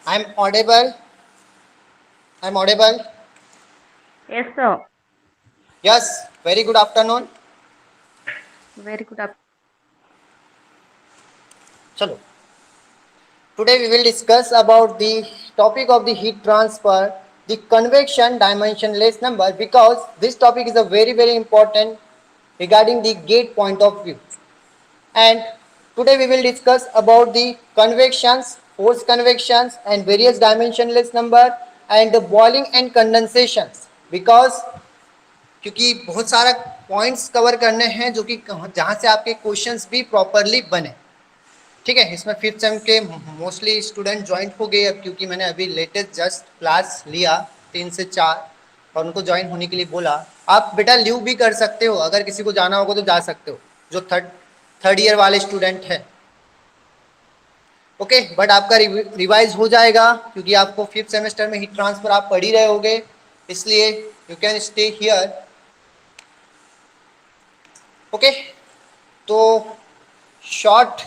I'm audible. I'm audible. Yes, sir. Yes. Very good afternoon. Very good. Chalo. Today we will discuss about the topic of the heat transfer, the convection dimensionless number, because this topic is a very important regarding the gate point of view. And today we will discuss about the convections, force convections and various dimensionless number and the boiling and condensations, because क्योंकि बहुत सारा points cover करने हैं जो कि जहां से आपके क्वेश्चंस भी प्रॉपरली बने। ठीक है, इसमें फिफ्थ सेम के मोस्टली स्टूडेंट ज्वाइन हो गए अब, क्योंकि मैंने अभी लेटेस्ट जस्ट क्लास लिया 3 से 4 और उनको ज्वाइन होने के लिए बोला। आप बेटा लीव भी कर सकते हो, अगर किसी को जाना होगा तो जा सकते हो, जो थर्ड ईयर वाले स्टूडेंट है। ओके, बट आपका रिवाइज हो जाएगा, क्योंकि आपको फिफ्थ सेमेस्टर में हीट ट्रांसफर आप पढ़ ही रहे होगे, इसलिए you can stay here. Okay, तो शॉर्ट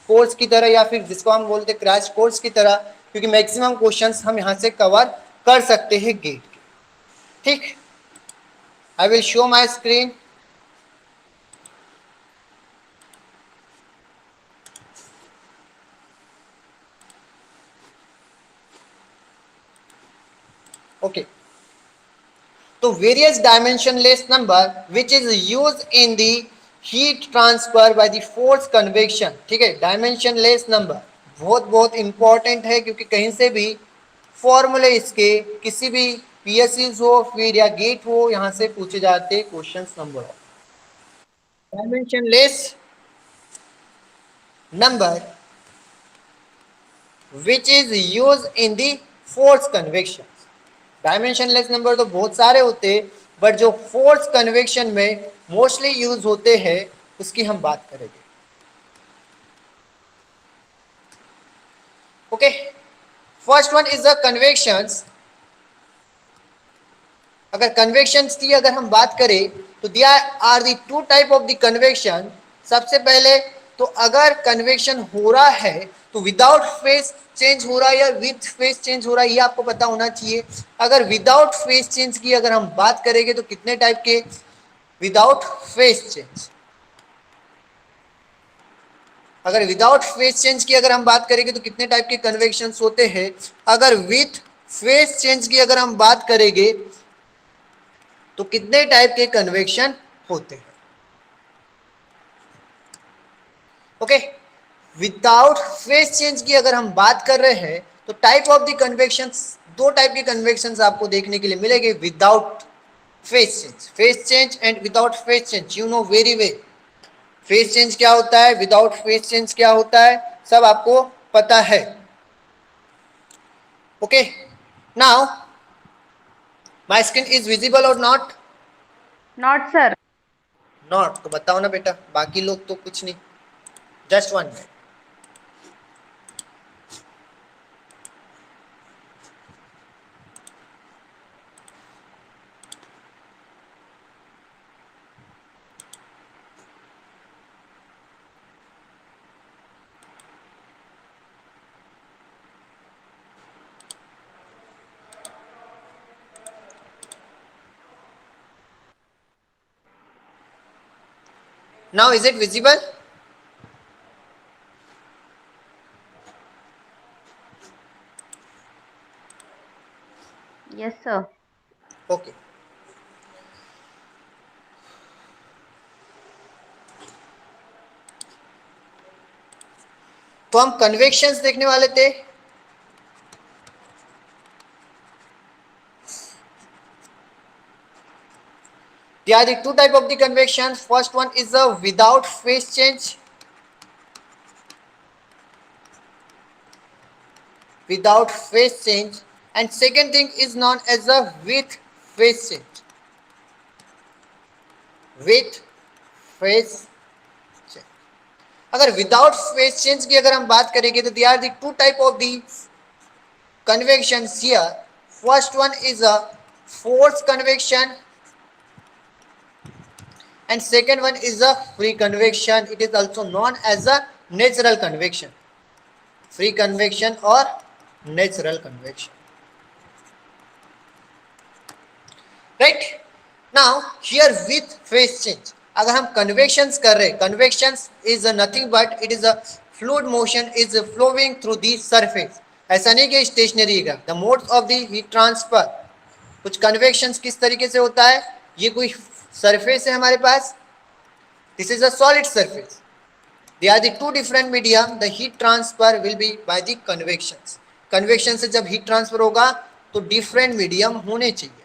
कोर्स की तरह या फिर जिसको हम बोलते हैं क्रैश कोर्स की तरह, क्योंकि मैक्सिमम क्वेश्चंस हम यहां से कवर कर सकते हैं गेट के। ठीक, I will show my screen. Okay, तो various dimensionless number which is use in the heat transfer by the force convection. ठीक है, डायमेंशनलेस नंबर बहुत इंपॉर्टेंट है, क्योंकि कहीं से भी फॉर्मूले इसके किसी भी पीएससीज हो फिर या गेट हो, यहां से पूछे जाते questions number of dimensionless number which is used in the force convection। Dimensionless number तो बहुत सारे होते हैं, बट जो फोर्स कन्वेक्शन में मोस्टली यूज होते हैं उसकी हम बात करेंगे। Okay, first one is the convections. अगर कन्वेक्शंस की अगर हम बात करें तो there are the two type of the convection. सबसे पहले तो अगर कन्वेक्शन हो रहा है तो विदाउट फेज चेंज हो रहा है या विथ फेज चेंज हो रहा है, ये आपको पता होना चाहिए। अगर विदाउट फेज चेंज की अगर हम बात करेंगे तो कितने टाइप के विदाउट फेज चेंज। अगर विदाउट फेज चेंज की अगर हम बात करेंगे तो कितने टाइप के कन्वेक्शन होते हैं। अगर विथ फेज चेंज की अगर हम बात करेंगे तो कितने टाइप के कन्वेक्शन होते हैं। ओके, विदाउट फेज चेंज की अगर हम बात कर रहे हैं तो टाइप ऑफ द कन्वेक्शन, दो टाइप के कन्वेक्शन आपको देखने के लिए मिलेंगे without phase change and without phase change. You know very well phase change क्या होता है, विदाउट फेज चेंज क्या होता है, सब आपको पता है। Okay, now my screen is visible और नॉट? Not, sir. नॉट तो बताओ ना बेटा, बाकी लोग तो कुछ नहीं। Just one minute. Now is it visible? Yes, sir. Okay, तो हम कन्वेक्शंस देखने वाले थे। There are the two type of the convections. First one is a without phase change. Without phase change. And second thing is known as a with phase change. With phase change. अगर without phase change की अगर हम बात करेंगे तो they are the two type of the convections here. First one is a forced convection and second one is a free convection. It is also known as a natural convection. Free convection or natural convection, right. Now here with phase change, अगर हम convections कर रहे, convections is nothing but it is a fluid motion is flowing through the surface. ऐसा नहीं कि stationary का the modes of the heat transfer, कुछ convections किस तरीके से होता है, ये कोई सरफेस है हमारे पास, this is a solid surface, they are the two different medium, the heat transfer will be by the convections. Convection से जब हीट ट्रांसफर होगा तो डिफरेंट मीडियम होने चाहिए।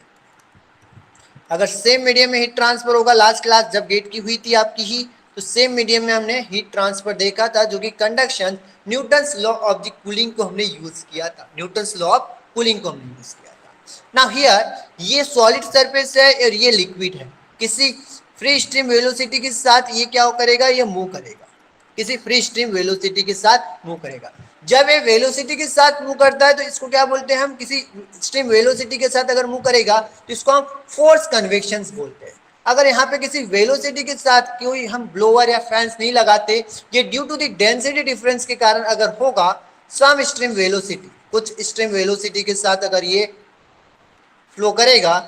अगर सेम मीडियम में हीट ट्रांसफर होगा, लास्ट क्लास जब गेट की हुई थी आपकी ही, तो सेम मीडियम में हमने हीट ट्रांसफर देखा था, जो कि conduction, Newton's law of the cooling को हमने यूज किया था, न्यूटन्स लॉ ऑफ कूलिंग को हमने यूज किया था। नाउ हियर ये सॉलिड सरफेस है और ये लिक्विड है, किसी फ्री स्ट्रीम वेलोसिटी के साथ ये क्या करेगा, ये मूव करेगा, किसी फ्री स्ट्रीम वेलोसिटी के साथ मूव करेगा। जब ये वेलोसिटी के साथ मूव करता है तो इसको क्या बोलते हैं हम, किसी स्ट्रीम वेलोसिटी के साथ अगर मूव करेगा तो इसको हम फोर्स कन्वेक्शन बोलते हैं। अगर यहाँ पे किसी वेलोसिटी के साथ कोई हम ब्लोअर या फैंस नहीं लगाते, ये due to the density difference के कारण अगर होगा, सम स्ट्रीम वेलोसिटी, कुछ स्ट्रीम वेलोसिटी के साथ अगर ये फ्लो करेगा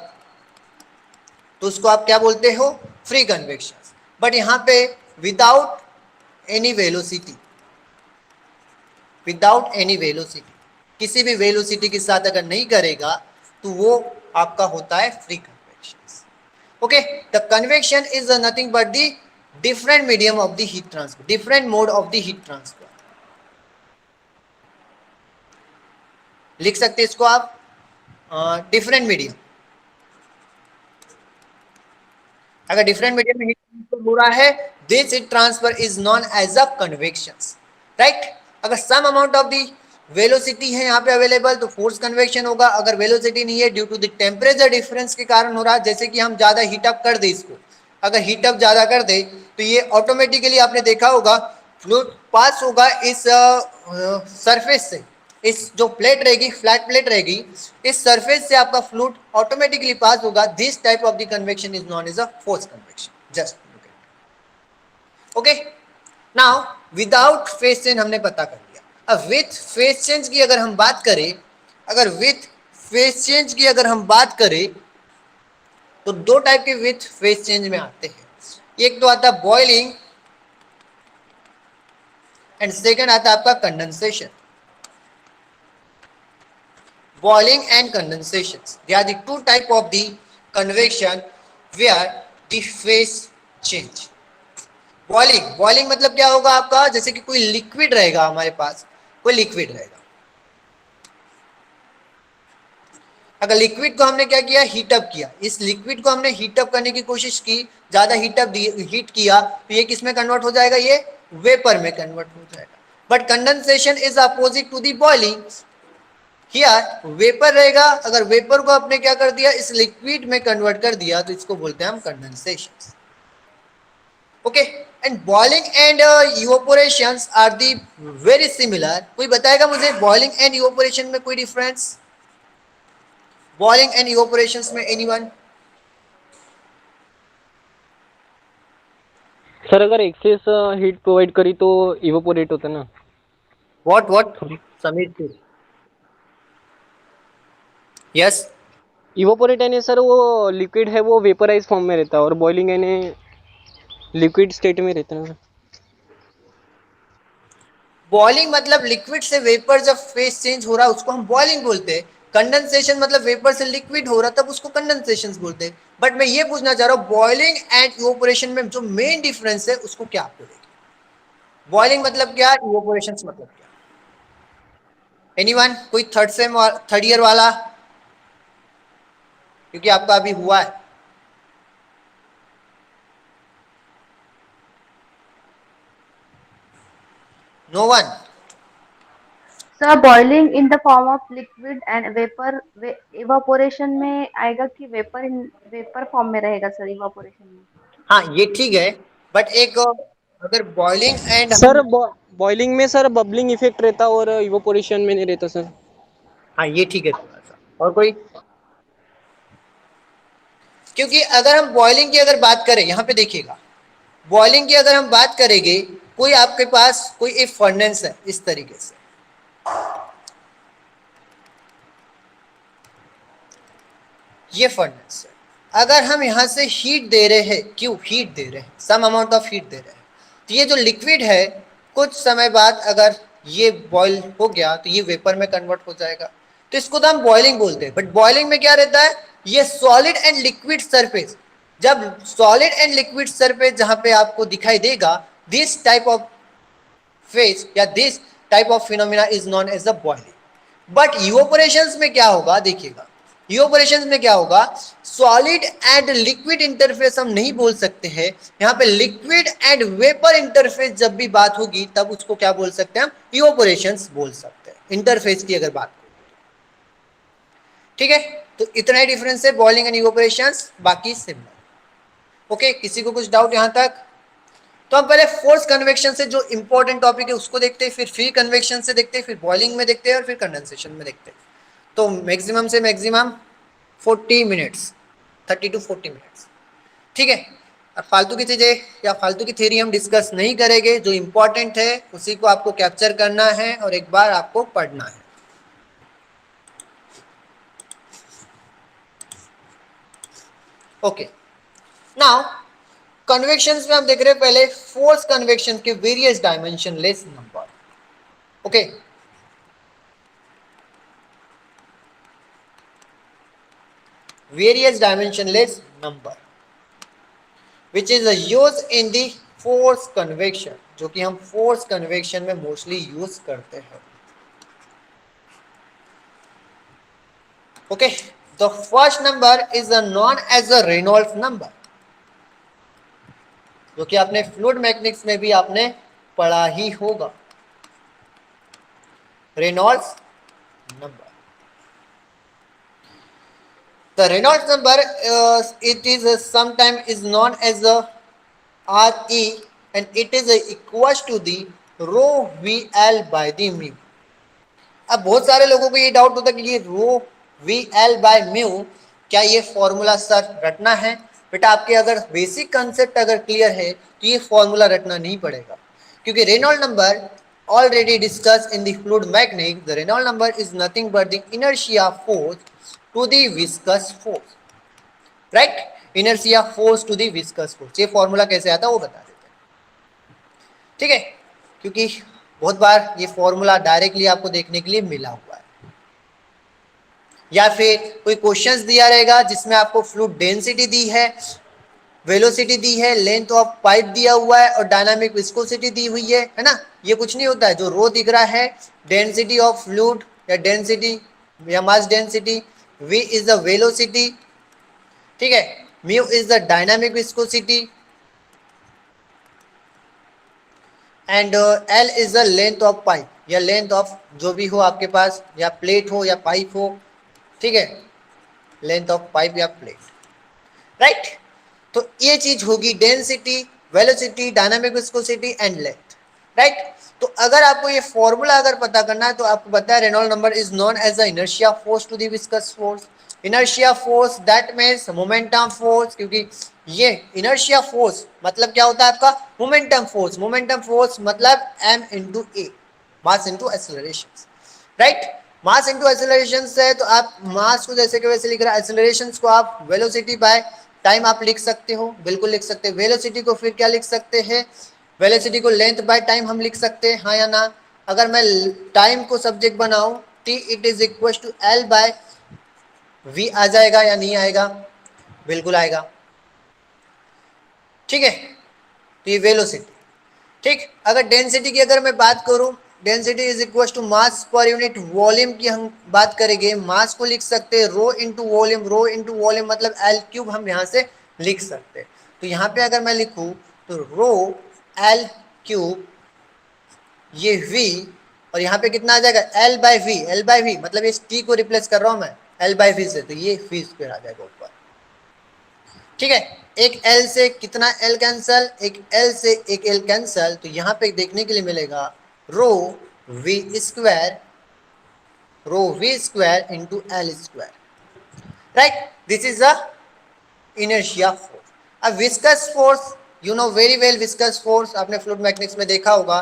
तो उसको आप क्या बोलते हो, फ्री कन्वेक्शन। बट यहाँ पे without any velocity, without any velocity, किसी भी वेलोसिटी के साथ अगर नहीं करेगा तो वो आपका होता है free convection. Okay, the convection is nothing but the different medium of the heat transfer, different mode of the heat transfer. लिख सकते इसको आप डिफरेंट मीडियम, अगर डिफरेंट मीडियम में हीट ट्रांसफर हो रहा है, this heat transfer is known as a convection, right. अगर some amount of the velocity है यहाँ पे अवेलेबल तो फोर्स कन्वेक्शन होगा, अगर वेलोसिटी नहीं है due to the temperature difference के कारण हो रहा है, जैसे कि हम ज्यादा हीट अप कर दे इसको, अगर हीट अप ज्यादा कर दे तो ये ऑटोमेटिकली आपने देखा होगा फ्लूइड पास होगा इस सरफेस से, इस जो प्लेट रहेगी, फ्लैट प्लेट रहेगी, इस सरफेस से आपका फ्लूइड ऑटोमेटिकली पास होगा। This type of the convection is known as a force convection. Just okay, now without phase change हमने पता कर लिया। अब विथ फेज चेंज की अगर हम बात करें, अगर विथ फेज चेंज की अगर हम बात करें तो दो टाइप के विथ फेज चेंज में आते हैं, एक तो आता है बॉइलिंग एंड सेकंड आता है आपका condensation. Boiling and condensation, they are the two type of the convection where the phase change। Boiling मतलब क्या होगा आपका, जैसे कि कोई लिक्विड रहेगा हमारे पास, कोई लिक्विड रहेगा, अगर लिक्विड को हमने क्या किया, हीटअप किया, इस लिक्विड को हमने हीटअप करने की कोशिश की, ज्यादा हीट किया तो ये किस में कन्वर्ट हो जाएगा, ये वेपर में कन्वर्ट हो जाएगा। But condensation is opposite to the boiling, here vapour रहेगा, अगर वेपर को आपने क्या कर दिया, इस लिक्विड में कन्वर्ट कर दिया तो इसको बोलते हैं हम condensation. Okay, and boiling and evaporations are the very similar. कोई बताएगा मुझे बॉइलिंग एंड इवेपोरेशन में कोई डिफरेंस, बॉइलिंग एंड इवेपोरेशंस में एनीवन? सर अगर एक्सेस हीट प्रोवाइड करी तो इवोपोरेट होता ना। व्हाट समीर? यस, इवोपोरेट यानी सर वो लिक्विड है वो वेपराइज फॉर्म में रहता है और बॉइलिंग यानी लिक्विड स्टेट में रहता है। बॉइलिंग मतलब लिक्विड से वेपर जब फेज चेंज हो रहा है उसको हम बॉइलिंग बोलते हैं, कंडेंसेशन मतलब वेपर से लिक्विड हो रहा तब उसको कंडेंसेशन बोलते हैं। बट मैं ये पूछना चाह रहा हूँ बॉइलिंग एंड इवेपोरेशन में जो मेन डिफरेंस है उसको क्या आप बोलेंगे, बॉइलिंग मतलब क्या, इवेपोरेशन मतलब क्या? एनीवन, कोई थर्ड ईयर वाला, क्योंकि आपका अभी हुआ है। No one? Sir boiling in the form of liquid and vapour, evaporation में आएगा कि वेपर इन वेपर फॉर्म में रहेगा सर इवापोरेशन में? हाँ ये ठीक है, बट एक अगर बॉइलिंग एंड सर बॉइलिंग में सर बबलिंग इफेक्ट रहता और इवोपोरेशन में नहीं रहता सर। हाँ ये ठीक है थोड़ा सा, और कोई? क्योंकि अगर हम बॉइलिंग की अगर बात करें, यहाँ पे देखिएगा, बॉइलिंग की अगर हम बात करेंगे, कोई आपके पास कोई एक फर्नेस है इस तरीके से, ये फर्नेस है। अगर हम यहाँ से हीट दे रहे हैं, क्यों हीट दे रहे हैं, सम अमाउंट ऑफ हीट दे रहे हैं, तो ये जो लिक्विड है कुछ समय बाद अगर ये बॉईल हो गया तो ये वेपर में कन्वर्ट हो जाएगा, तो इसको तो हम बॉइलिंग बोलते हैं। बट बॉइलिंग में क्या रहता है, ये सॉलिड एंड लिक्विड सरफेस, जब सॉलिड एंड लिक्विड सरफेस जहां पे आपको दिखाई देगा, दिस टाइप ऑफ फेज या this type of phenomena is known as the boiling. But evaporations में क्या होगा, देखिएगा इवोपरेशंस में क्या होगा, सॉलिड एंड लिक्विड इंटरफेस हम नहीं बोल सकते हैं, यहां पे लिक्विड एंड वेपर इंटरफेस जब भी बात होगी तब उसको क्या बोल सकते हैं हम, इवोपरेशंस बोल सकते हैं, इंटरफेस की अगर बात हो। ठीक है, तो इतना ही डिफरेंस है बॉइलिंग एंड इवोपरेशंस, बाकी सिमिलर। ओके, किसी को कुछ डाउट यहां तक? तो हम पहले फोर्स कन्वेक्शन से जो इंपॉर्टेंट टॉपिक है उसको देखते हैं, फिर फ्री कन्वेक्शन से देखते हैं, फिर बॉइलिंग में देखते हैं और फिर कंडेंसेशन में देखते हैं। तो मैक्सिमम से मैक्सिमम 40 मिनट्स, 30 to 40 मिनट्स। ठीक है, अब फालतू की चीजें या फालतू की थ्योरी हम डिस्कस नहीं करेंगे, जो इंपॉर्टेंट है उसी को आपको कैप्चर करना है और एक बार आपको पढ़ना है। ओके, नाउ कन्वेक्शंस में हम देख रहे हैं पहले फोर्स कन्वेक्शन के various dimensionless number. Okay, various dimensionless number which is used in the force convection, जो कि हम force convection में मोस्टली यूज करते हैं। Okay, the first number is known as a Reynolds number, जो कि आपने फ्लूइड मैकेनिक्स में भी आपने पढ़ा ही होगा, Reynolds number. The Reynolds number, it is sometimes is known as a RE and it is equals to the rho VL by the mu। अब बहुत सारे लोगों को ये डाउट होता है कि ये रो VL by mu क्या ये फॉर्मूला सर रटना है? बेटा आपके अगर बेसिक कंसेप्ट अगर क्लियर है तो ये फॉर्मूला रटना नहीं पड़ेगा, क्योंकि Reynold number already discussed in the fluid mechanics, the Reynolds number is nothing but the inertia force to the viscous force, right? Inertia force to the viscous force, ये formula कैसे आता है वो बता देते हैं। ठीक है, क्योंकि बहुत बार ये फॉर्मूला डायरेक्टली आपको देखने के लिए मिला हुआ है, या फिर कोई क्वेश्चंस दिया रहेगा जिसमें आपको फ्लूइड डेंसिटी दी है, वेलोसिटी दी है, लेंथ ऑफ पाइप दिया हुआ है और डायनामिक विस्कोसिटी दी हुई है ना। ये कुछ नहीं होता है, जो रो दिख रहा है डेंसिटी ऑफ फ्लूइड या डेंसिटी या mass density, v is the velocity, ठीक है, mu is the dynamic viscosity and L is the length of pipe या लेंथ ऑफ जो भी हो आपके पास, या प्लेट हो या पाइप हो, ठीक है, लेंथ ऑफ पाइप या प्लेट, राइट। तो ये चीज होगी density, velocity, dynamic viscosity and length, right. तो अगर आपको ये फॉर्मूला अगर पता करना है तो आपको पता है Reynold number is known as the inertia force to the viscous force. Inertia force that means momentum force, क्योंकि ये इनर्शिया फोर्स मतलब क्या होता है आपका, मोमेंटम फोर्स। मोमेंटम फोर्स मतलब m into a, mass into acceleration, right. Mass into acceleration है तो आप मास को जैसे कि वैसे लिख रहे हैं, एक्सेलरेशन को आप वेलोसिटी बाय टाइम आप लिख सकते हो, बिल्कुल लिख सकते हैं। वेलोसिटी को फिर क्या लिख सकते हैं, वेलोसिटी को लेंथ बाय टाइम हम लिख सकते हैं, हाँ या ना। अगर मैं टाइम को सब्जेक्ट बनाऊं t it is equal to l by v आ जाएगा या नहीं आएगा, बिल्कुल आएगा, ठीक है। तो ये वेलोसिटी, ठीक। अगर डेंसिटी की अगर मैं बात करूं, density is equal to mass per unit volume की हम बात करेंगे, मास को लिख सकते हैं rho into volume, rho into volume मतलब एल क्यूब हम यहाँ से लिख सकते हैं। तो यहाँ पे अगर मैं लिखूं तो रो एल क्यूब ये v और यहाँ पे कितना आ जाएगा L by V, L by V मतलब इस टी को रिप्लेस कर रहा हूँ मैं एल बाई वी से, तो ये v स्क्वायर आ जाएगा ऊपर, ठीक है। एक L से कितना L कैंसल, एक L से एक L कैंसल, तो यहाँ पे देखने के लिए मिलेगा rho v square, rho v square into L square, right. This is the inertia force. अब viscous force, you know very well viscous force, आपने फ्लूइड मैकेनिक्स में देखा होगा,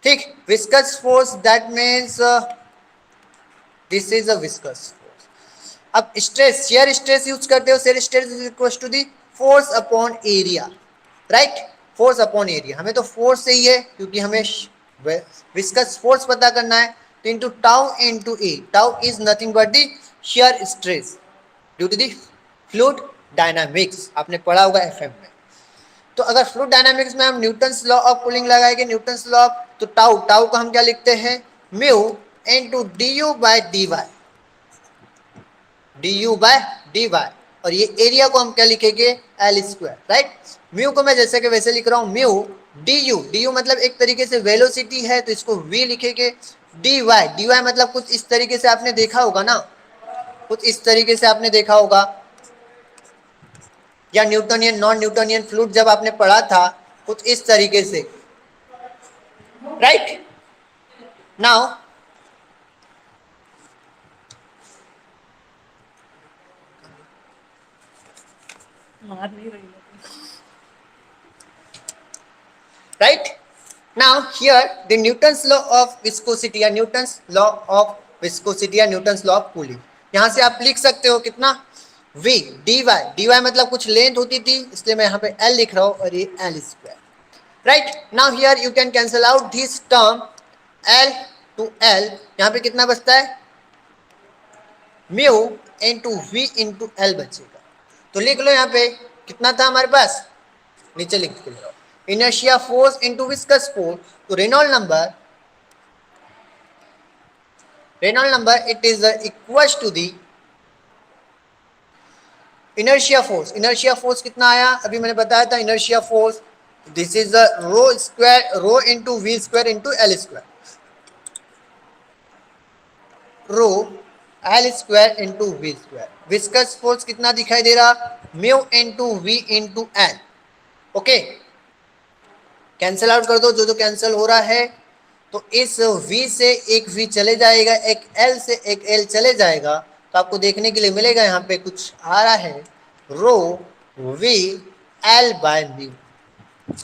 ठीक। Viscous force that means this is a viscous force. अब stress, shear stress use करते हो, shear stress is equal to the force upon area, right, force upon area. हमें तो फोर्स चाहिए है क्योंकि हमें विस्कस फोर्स पता करना है, तो into tau into A, tau is nothing but the shear stress due to the fluid dynamics, आपने पढ़ा होगा एफएम में। तो अगर फ्लूइड डायनामिक्स में हम न्यूटन्स लॉ ऑफ कूलिंग लगाएंगे, न्यूटन्स लॉ, तो टाउ, टाउ को हम क्या लिखते हैं, mu into D U by D Y, D U by D Y, और ये एरिया को हम क्या लिखेंगे, एल स्क्वायर, राइट। म्यू को मैं जैसे कि वैसे लिख रहा हूं, mu D you, D you मतलब एक तरीके से वेलोसिटी है तो इसको वी लिखेंगे, डी वाई, डी वाई मतलब कुछ इस तरीके से आपने देखा होगा ना, कुछ इस तरीके से आपने देखा होगा, या न्यूटनियन नॉन न्यूटनियन फ्लूइड जब आपने पढ़ा था कुछ इस तरीके से, right. Now right, now here the Newton's law of viscosity या Newton's law of viscosity या Newton's law of cooling, यहां से आप लिख सकते हो कितना, v dy, dy मतलब कुछ लेंथ होती थी इसलिए मैं यहाँ पे l लिख रहा हूं, और ये l square, right. Now here you can cancel out this term l to l, यहाँ पे कितना बचता है, mu into V into L बचेगा, तो लिख लो यहाँ पे कितना था हमारे पास, नीचे लिख के लो, inertia force into viscous force, तो Reynold number it is equal to the inertia force, inertia force कितना आया अभी मैंने बताया था, inertia force this is rho square, rho into v square into l square, rho l square into v square, viscous force कितना दिखाई दे रहा, mu into v into l, okay, cancel out कर दो जो जो कैंसिल हो रहा है, तो इस v से एक v चले जाएगा, एक l से एक l चले जाएगा, तो आपको देखने के लिए मिलेगा यहाँ पे कुछ आ रहा है, rho v l by mu,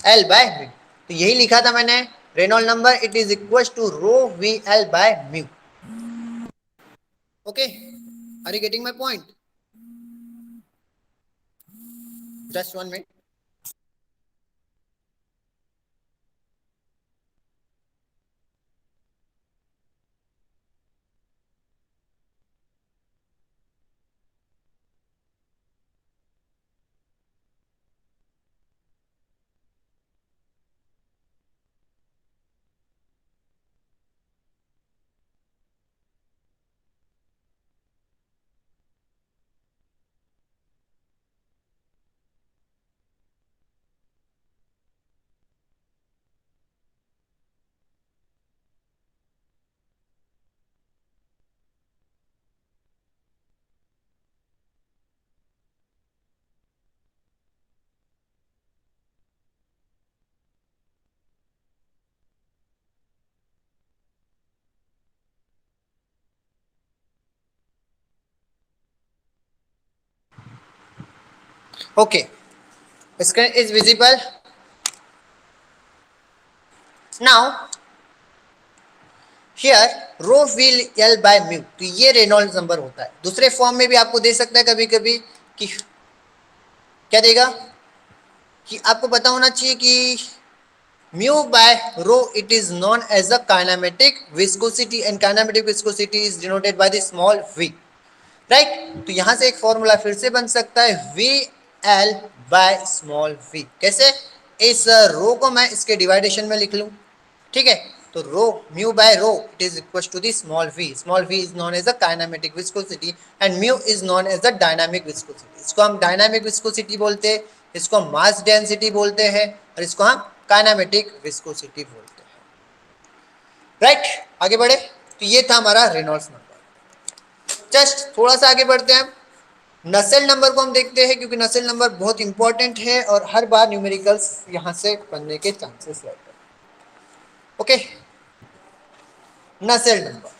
l by mu, तो यही लिखा था मैंने, Reynold number it is equal to rho v l by mu, okay, are you getting my point, just 1 minute. Okay, screen is visible. Now here rho wheel L by mu, तो ये Reynolds number होता है, दूसरे form में भी आपको दे सकता है कभी कभी कि क्या देगा, कि आपको पता होना चाहिए कि mu by rho it is known as a kinematic viscosity, and kinematic viscosity is denoted by the small v, right. तो यहां से एक फॉर्मूला फिर से बन सकता है, V L by small v, कैसे, इस रो को मैं इसके डिवाइडेशन में लिख लूं, ठीक है, तो rho mu by rho it is equal to the small v is known as a kinematic viscosity and mu is known as the dynamic viscosity, इसको हम डायनामिक विस्कोसिटी बोलते हैं, इसको हम मास डेंसिटी बोलते हैं, और इसको हम काइनेमेटिक विस्कोसिटी बोलते हैं, राइट। आगे बढ़े, तो ये था हमारा रेनॉल्ड्स नंबर। जस्ट थोड़ा सा आगे बढ़ते हैं, नसेल नंबर को हम देखते हैं क्योंकि नसेल नंबर बहुत इंपॉर्टेंट है और हर बार न्यूमेरिकल्स यहां से बनने के चांसेस रहते हैं, ओके। नसेल नंबर,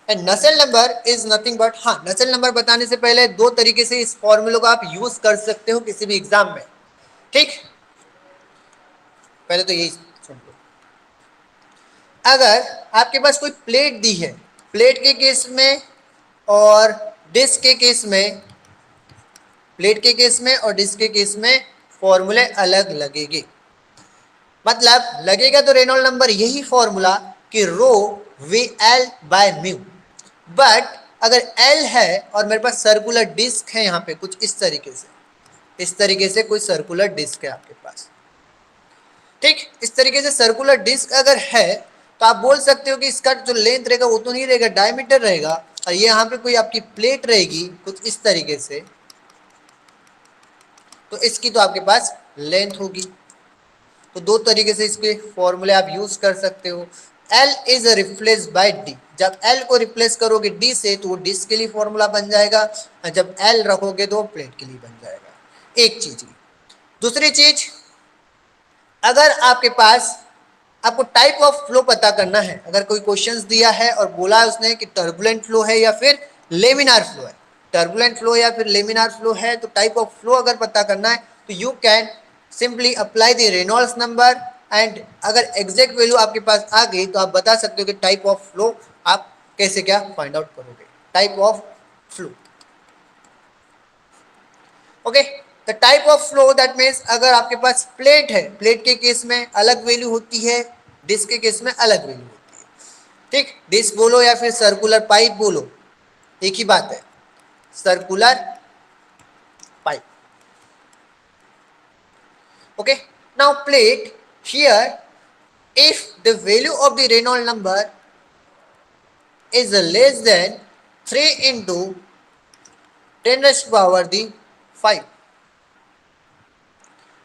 एंड नसेल नंबर इज नथिंग बट, हाँ नसेल नंबर बताने से पहले दो तरीके से इस फॉर्मूले को आप यूज कर सकते हो किसी भी एग्जाम में, ठीक, पहले तो यही सुन लो, अगर आपके पास कोई प्लेट दी है, प्लेट के केस में और डिस्क के केस में, प्लेट के केस में और डिस्क के केस में फॉर्मूले अलग लगेंगे। मतलब लगेगा तो रेनॉल्ड नंबर यही फॉर्मूला कि rho V L by mu, but अगर एल है और मेरे पास सर्कुलर डिस्क है यहाँ पे कुछ इस तरीके से कोई सर्कुलर डिस्क है आपके पास, ठीक, इस तरीके से सर्कुलर डिस्क अगर है तो आप बोल सकते हो कि इसका जो लेंथ रहेगा वो तो नहीं रहेगा, डायमीटर रहेगा, और ये यहाँ पे कोई आपकी प्लेट रहेगी कुछ इस तरीके से, तो इसकी तो आपके पास लेंथ होगी। तो दो तरीके से इसके फॉर्मूले आप यूज कर सकते हो। L is replace by D, जब L को रिप्लेस करोगे D से तो वो डिस्क के लिए फॉर्मूला बन जाएगा, और जब L रखोगे तो प्लेट के लिए बन जाएगा। एक चीज। दूसरी चीज, अगर आपके पास आपको टाइप ऑफ फ्लो पता करना है, अगर कोई क्वेश्चंस दिया है और बोला है उसने कि टर्बुलेंट फ्लो है या फिर लेमिनार फ्लो है, टर्बुलेंट फ्लो या फिर लेमिनार फ्लो है, तो टाइप ऑफ फ्लो अगर पता करना है तो you can simply apply the Reynolds number, and अगर एग्जैक्ट वैल्यू आपके पास आ गई तो आप बता सकते हो कि टाइप ऑफ फ्लो आप कैसे क्या फाइंड आउट करोगे, type of flow. Okay, the type of flow that means अगर आपके पास प्लेट है, प्लेट के केस में अलग वैल्यू होती है, डिस्क के केस में अलग वैल्यू होती है, ठीक, डिस्क बोलो या फिर सर्कुलर पाइप बोलो, एक ही बात है, circular pipe. Okay, now plate, here if the value of the Reynolds number is less than 3 into 10 raised power the 5,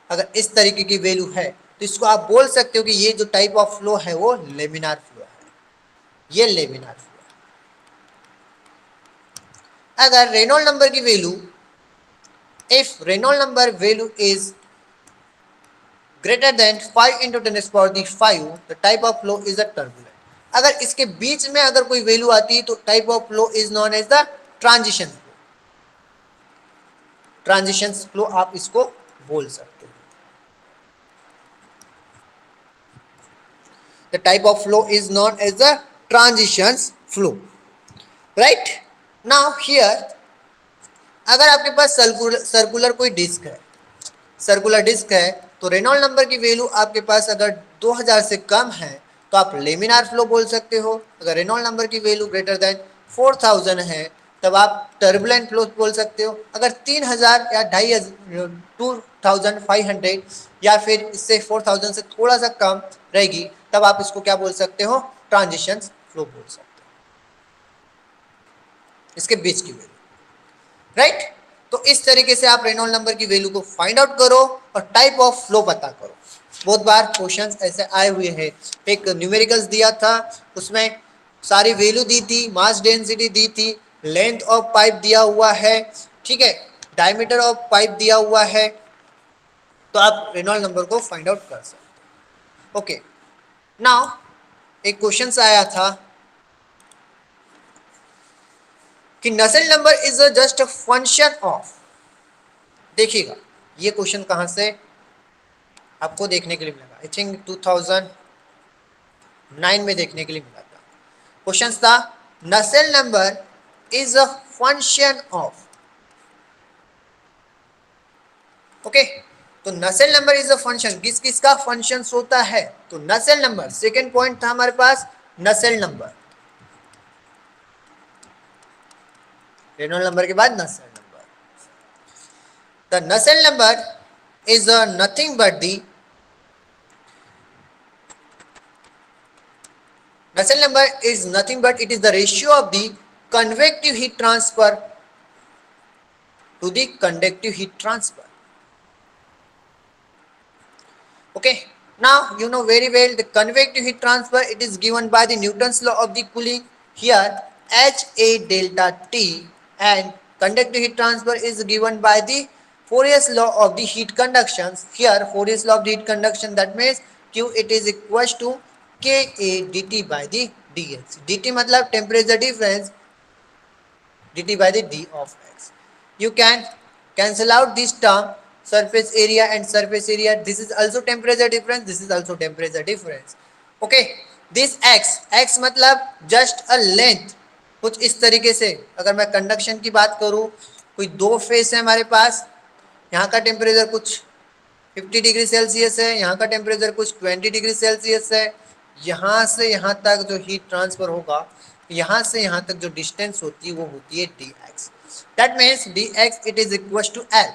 अगर इस तरीके की वैल्यू है तो इसको आप बोल सकते हो कि ये जो टाइप ऑफ फ्लो है वो लेमिनार फ्लो है, ये लेमिनार फ्लो है। अगर रेनॉल्ड नंबर की value, if Reynold number value is greater than 5 into 10 raised power the 5, the type of flow is a turbulent. अगर इसके बीच में अगर कोई वैल्यू आती है तो type of flow is known as the transition flow, transition flow आप इसको बोल सकते हो। The type of flow is known as the transition flow, right. Now here अगर आपके पास सर्कुलर कोई डिस्क है, सर्कुलर डिस्क है, तो रेनॉल्ड नंबर की वैल्यू आपके पास अगर 2000 से कम है तो आप लेमिनार फ्लो बोल सकते हो। अगर रेनॉल्ड नंबर की वैल्यू ग्रेटर देन 4000 है तब आप टर्बुलेंट फ्लो बोल सकते हो। अगर 3000 या 2500 या फिर इससे 4000 से थोड़ा सा कम रहेगी तब आप इसको क्या बोल सकते हो, ट्रांजिशन फ्लो बोल सकते हो, इसके बीच की वैल्यू, राइट। तो इस तरीके से आप रेनॉल्ड नंबर की वैल्यू को फाइंड आउट करो और टाइप ऑफ फ्लो पता करो। बहुत बार क्वेश्चंस ऐसे आए हुए हैं, एक न्यूमेरिकल्स दिया था उसमें सारी वैल्यू दी थी, मास डेंसिटी दी थी, लेंथ ऑफ पाइप दिया हुआ है, ठीक है, डायमीटर ऑफ पाइप दिया हुआ है, तो आप रेनॉल्ड नंबर को फाइंड आउट कर सकते हो। ओके, नाउ एक क्वेश्चन आया था कि नसेल number is just a function of, देखिएगा ये क्वेश्चन कहां से आपको देखने के लिए मिला, आई थिंक 2009 में देखने के लिए मिला था। क्वेश्चन था नसेल number is a function of, okay, तो नसेल नंबर इज अ फंक्शन, किस किस का फंक्शन होता है, तो नसेल नंबर, सेकेंड पॉइंट था हमारे पास नसेल नंबर, रेनॉल्ड नंबर के बाद Nusselt number. The Nusselt number is nothing but the, Nusselt number is nothing but it is the ratio of the convective heat transfer to the conductive heat transfer. Okay, now you know very well the convective heat transfer, it is given by the Newton's law of the cooling, here H A delta T, and conductive heat transfer is given by the Fourier's law of the heat conduction, here Fourier's law of the heat conduction, that means Q it is equals to Ka dt by the dx, dt मतलब temperature difference, dt by the d of x. You can cancel out this term, surface area and surface area, this is also temperature difference, this is also temperature difference. Okay, this x, x मतलब just a length, कुछ इस तरीके से। अगर मैं conduction की बात करूं, कोई दो फेस है हमारे पास, यहाँ का टेम्परेचर कुछ 50 डिग्री सेल्सियस है, यहाँ का टेम्परेचर कुछ 20 डिग्री सेल्सियस है। यहाँ से यहाँ तक जो हीट ट्रांसफर होगा, यहाँ से यहाँ तक जो डिस्टेंस होती है वो होती है dx। That means dx it is equal to l।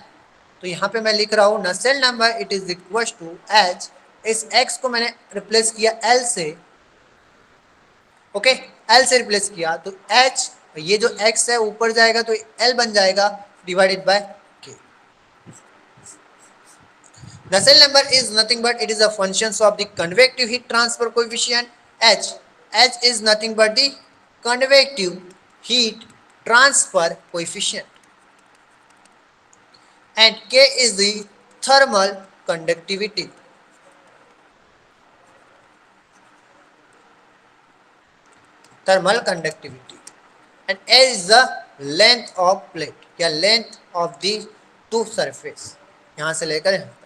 तो यहाँ पे मैं लिख रहा हूँ Nusselt number it is equal to h। इस x को मैंने रिप्लेस किया l से, ओके l से रिप्लेस किया, तो h, ये जो x है ऊपर जाएगा तो l बन जाएगा divided by k। Nusselt number is nothing but it is a function of the convective heat transfer coefficient h. H is nothing but the convective heat transfer coefficient and k is the thermal conductivity. Thermal conductivity and L is the length of plate या length of the two surface, यहाँ से लेकर यहाँ तक।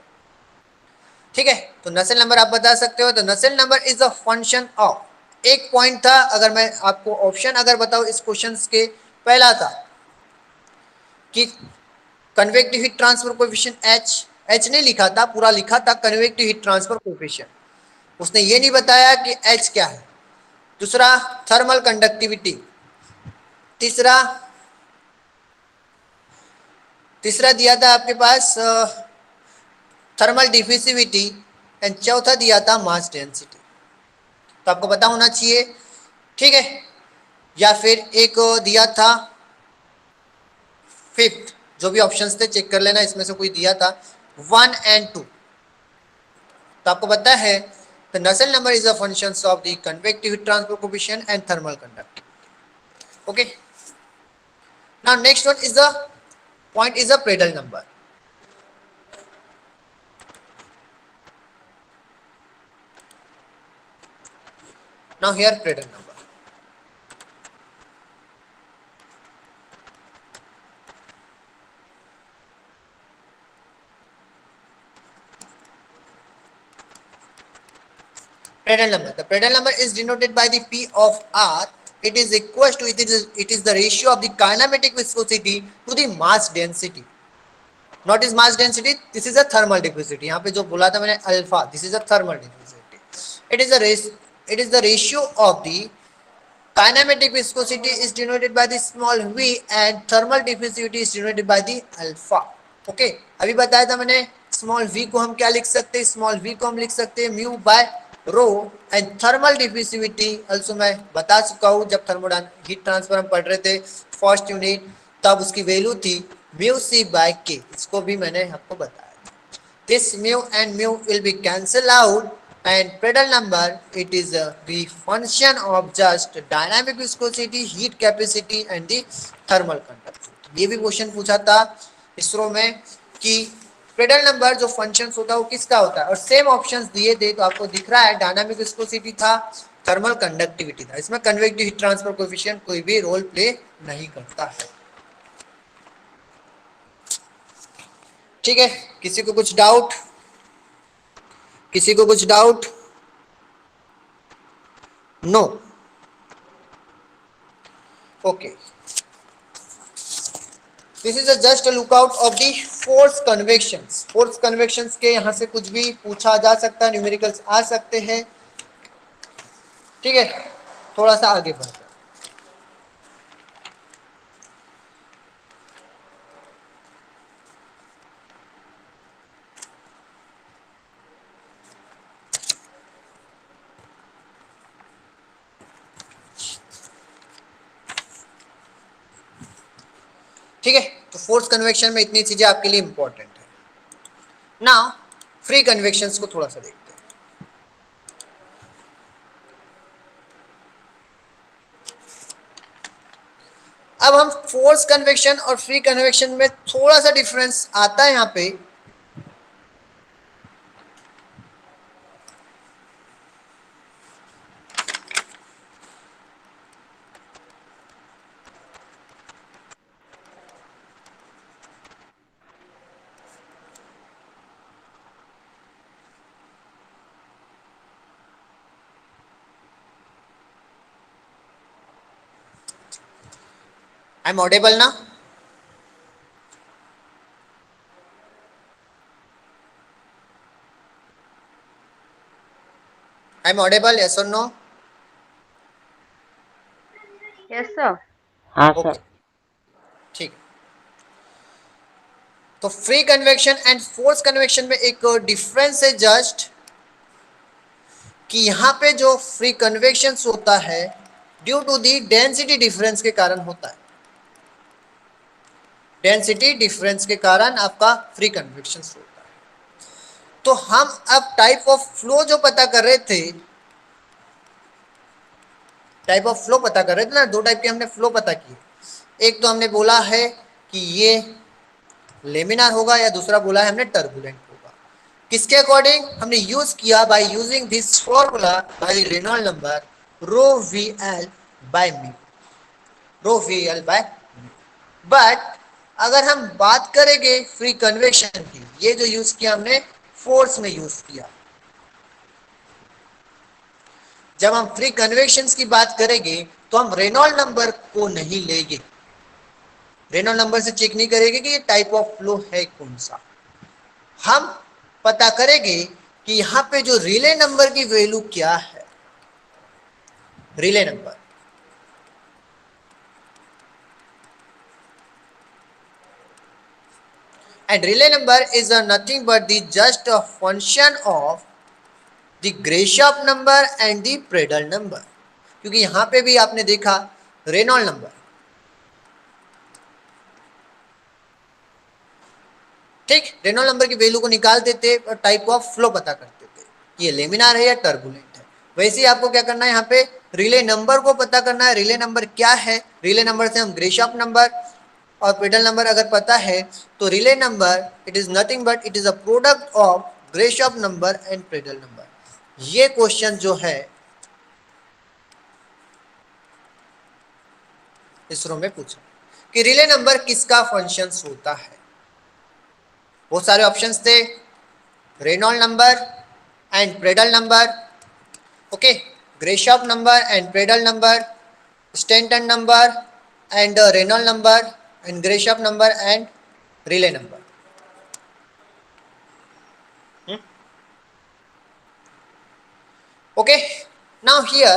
ठीक है, तो नसेल नंबर आप बता सकते हो। तो नसेल number is a function of, एक पॉइंट था, अगर मैं आपको ऑप्शन अगर बताऊं इस क्वेश्चन के, पहला था कि convective heat transfer coefficient H ने लिखा था, पूरा लिखा था कन्वेक्टिव हीट ट्रांसफर कोएफिशिएंट, उसने ये नहीं बताया कि एच क्या है। दूसरा थर्मल कंडक्टिविटी, तीसरा तीसरा दिया था आपके पास थर्मल डिफ्यूसिविटी एंड चौथा दिया था मास डेंसिटी। तो आपको पता होना चाहिए, ठीक है। या फिर एक दिया था फिफ्थ, जो भी ऑप्शंस थे चेक कर लेना, इसमें से कोई दिया था 1 एंड 2। तो आपको पता है the Nusselt number is a function of the convective heat transfer coefficient and thermal conductivity. Okay, now next one is the point is a Prandtl number. Now here Prandtl number, Prandtl number. The Prandtl number is denoted by the P of R. It is equal to it is the ratio of the kinematic viscosity to the mass density. Not is mass density. This is a thermal diffusivity. यहाँ पे जो बोला था मैंने alpha, this is a thermal diffusivity. It is the ratio of the kinematic viscosity is denoted by the small v and thermal diffusivity is denoted by the alpha. Okay, अभी बताया था मैंने स्मॉल v को हम क्या लिख सकते हैं, स्मॉल v को हम लिख सकते हैं mu by rho and thermal diffusivity also मैं बता चुका हूँ, जब थर्मोडाइन हीट ट्रांसफर हम पढ़ रहे थे फर्स्ट यूनिट, तब उसकी वैल्यू थी म्यू सी बाय के, इसको भी मैंने आपको बताया। This mu and mu will be cancelled out and Prandtl number it is the function of just dynamic viscosity, heat capacity and the thermal conductivity। ये भी क्वेश्चन पूछा था इसरो में कि Prandtl नंबर जो फंक्शन होता है वो किसका होता है, और सेम ऑप्शंस दिए थे। तो आपको दिख रहा है डायनामिक विस्कोसिटी था, थर्मल कंडक्टिविटी था, इसमें कन्वेक्टिव हीट ट्रांसफर कोएफिशिएंट कोई भी रोल प्ले नहीं करता है। ठीक है, किसी को कुछ डाउट, किसी को कुछ doubt? No, okay. This is just lookout of the force convections. Force convections के यहां से कुछ भी पूछा जा सकता है, न्यूमेरिकल्स आ सकते हैं। ठीक है, थोड़ा सा आगे बढ़ते हैं। ठीक है, तो फोर्स कन्वेक्शन में इतनी चीजें आपके लिए इंपॉर्टेंट है। नाउ फ्री कन्वेक्शंस को थोड़ा सा देखते हैं। अब हम फोर्स कन्वेक्शन और फ्री कन्वेक्शन में थोड़ा सा डिफरेंस आता है यहाँ पे। आई एम ऑडिबल ना? आई एम ऑडिबल, यस और नो? Yes sir. हाँ ओके, सर। ठीक है। तो free convection and force convection में एक डिफरेंस है जस्ट, कि यहां पे जो फ्री कन्वेक्शन होता है due to the density difference के कारण होता है। डेंसिटी डिफरेंस के कारण आपका फ्री कन्वेक्शन होता है। तो हम अब टाइप ऑफ फ्लो जो पता कर रहे थे, टाइप ऑफ फ्लो पता कर रहे थे ना, दो टाइप के हमने फ्लो पता किए। एक तो हमने बोला है कि ये लेमिनार होगा, या दूसरा बोला है हमने टर्बुलेंट होगा। किसके अकॉर्डिंग? हमने यूज किया by using this formula by Reynold number rho V L by me, rho V L by. But अगर हम बात करेंगे फ्री कन्वेक्शन की, ये जो यूज किया हमने फोर्स में यूज किया। जब हम फ्री कन्वेक्शन की बात करेंगे तो हम रेनॉल्ड नंबर को नहीं लेंगे, रेनॉल्ड नंबर से चेक नहीं करेंगे कि ये टाइप ऑफ फ्लो है कौन सा। हम पता करेंगे कि यहां पे जो रिले नंबर की वैल्यू क्या है, Rayleigh number. And Rayleigh number is nothing but the just a function of the Grashof number and the Prandtl number. क्योंकि यहां पे भी आपने देखा रेनॉल्ड नंबर, ठीक, रेनॉल्ड नंबर की वैल्यू को निकालते थे और टाइप ऑफ फ्लो पता करते थे कि ये लेमिनार है या टर्बुलेंट है। वैसे ही आपको क्या करना है, यहाँ पे रिले नंबर को पता करना है। रिले नंबर क्या है? रिले नंबर से हम ग्रेशॉफ नंबर और पेडल नंबर अगर पता है तो Rayleigh number it is nothing but it is a product of Grashof number and Prandtl number. ये क्वेश्चन जो है इसरो में पूछा कि रिले नंबर किसका फंक्शन होता है। बहुत सारे ऑप्शंस थे, Reynold number and Prandtl number, okay, Grashof number and Prandtl number, Stanton number and Reynold number and Grashof number and Rayleigh number. Okay, now here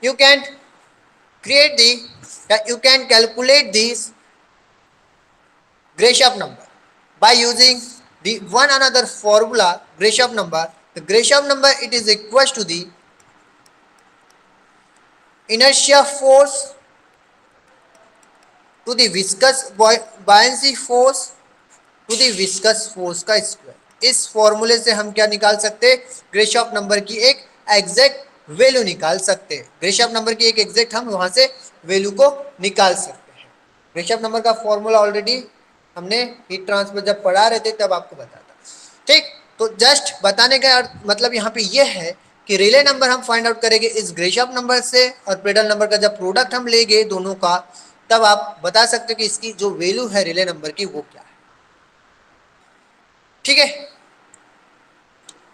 you can create you can calculate this Grashof number by using the one another formula Grashof number. The Grashof number it is equals to the inertia force to the viscous buoyancy force to the viscous force का square. इस फॉर्मूले से हम क्या निकाल सकते हैं? Grashof number की एक एग्जैक्ट वैल्यू निकाल सकते हैं। ग्रेशॉफ नंबर की एक एग्जैक्ट हम वहां से वैल्यू को निकाल सकते हैं। ग्रेशॉफ नंबर का फॉर्मूला ऑलरेडी हमने हीट ट्रांसफर जब पढ़ा रहे थे तब आपको बताता, ठीक। तो जस्ट बताने का मतलब यहाँ पे ये है कि रिले नंबर हम फाइंड आउट करेंगे इस ग्रेशॉफ नंबर से, और पेडल नंबर का जब प्रोडक्ट हम लेंगे दोनों का, तब आप बता सकते हो कि इसकी जो वैल्यू है रिले नंबर की वो क्या है, ठीक है।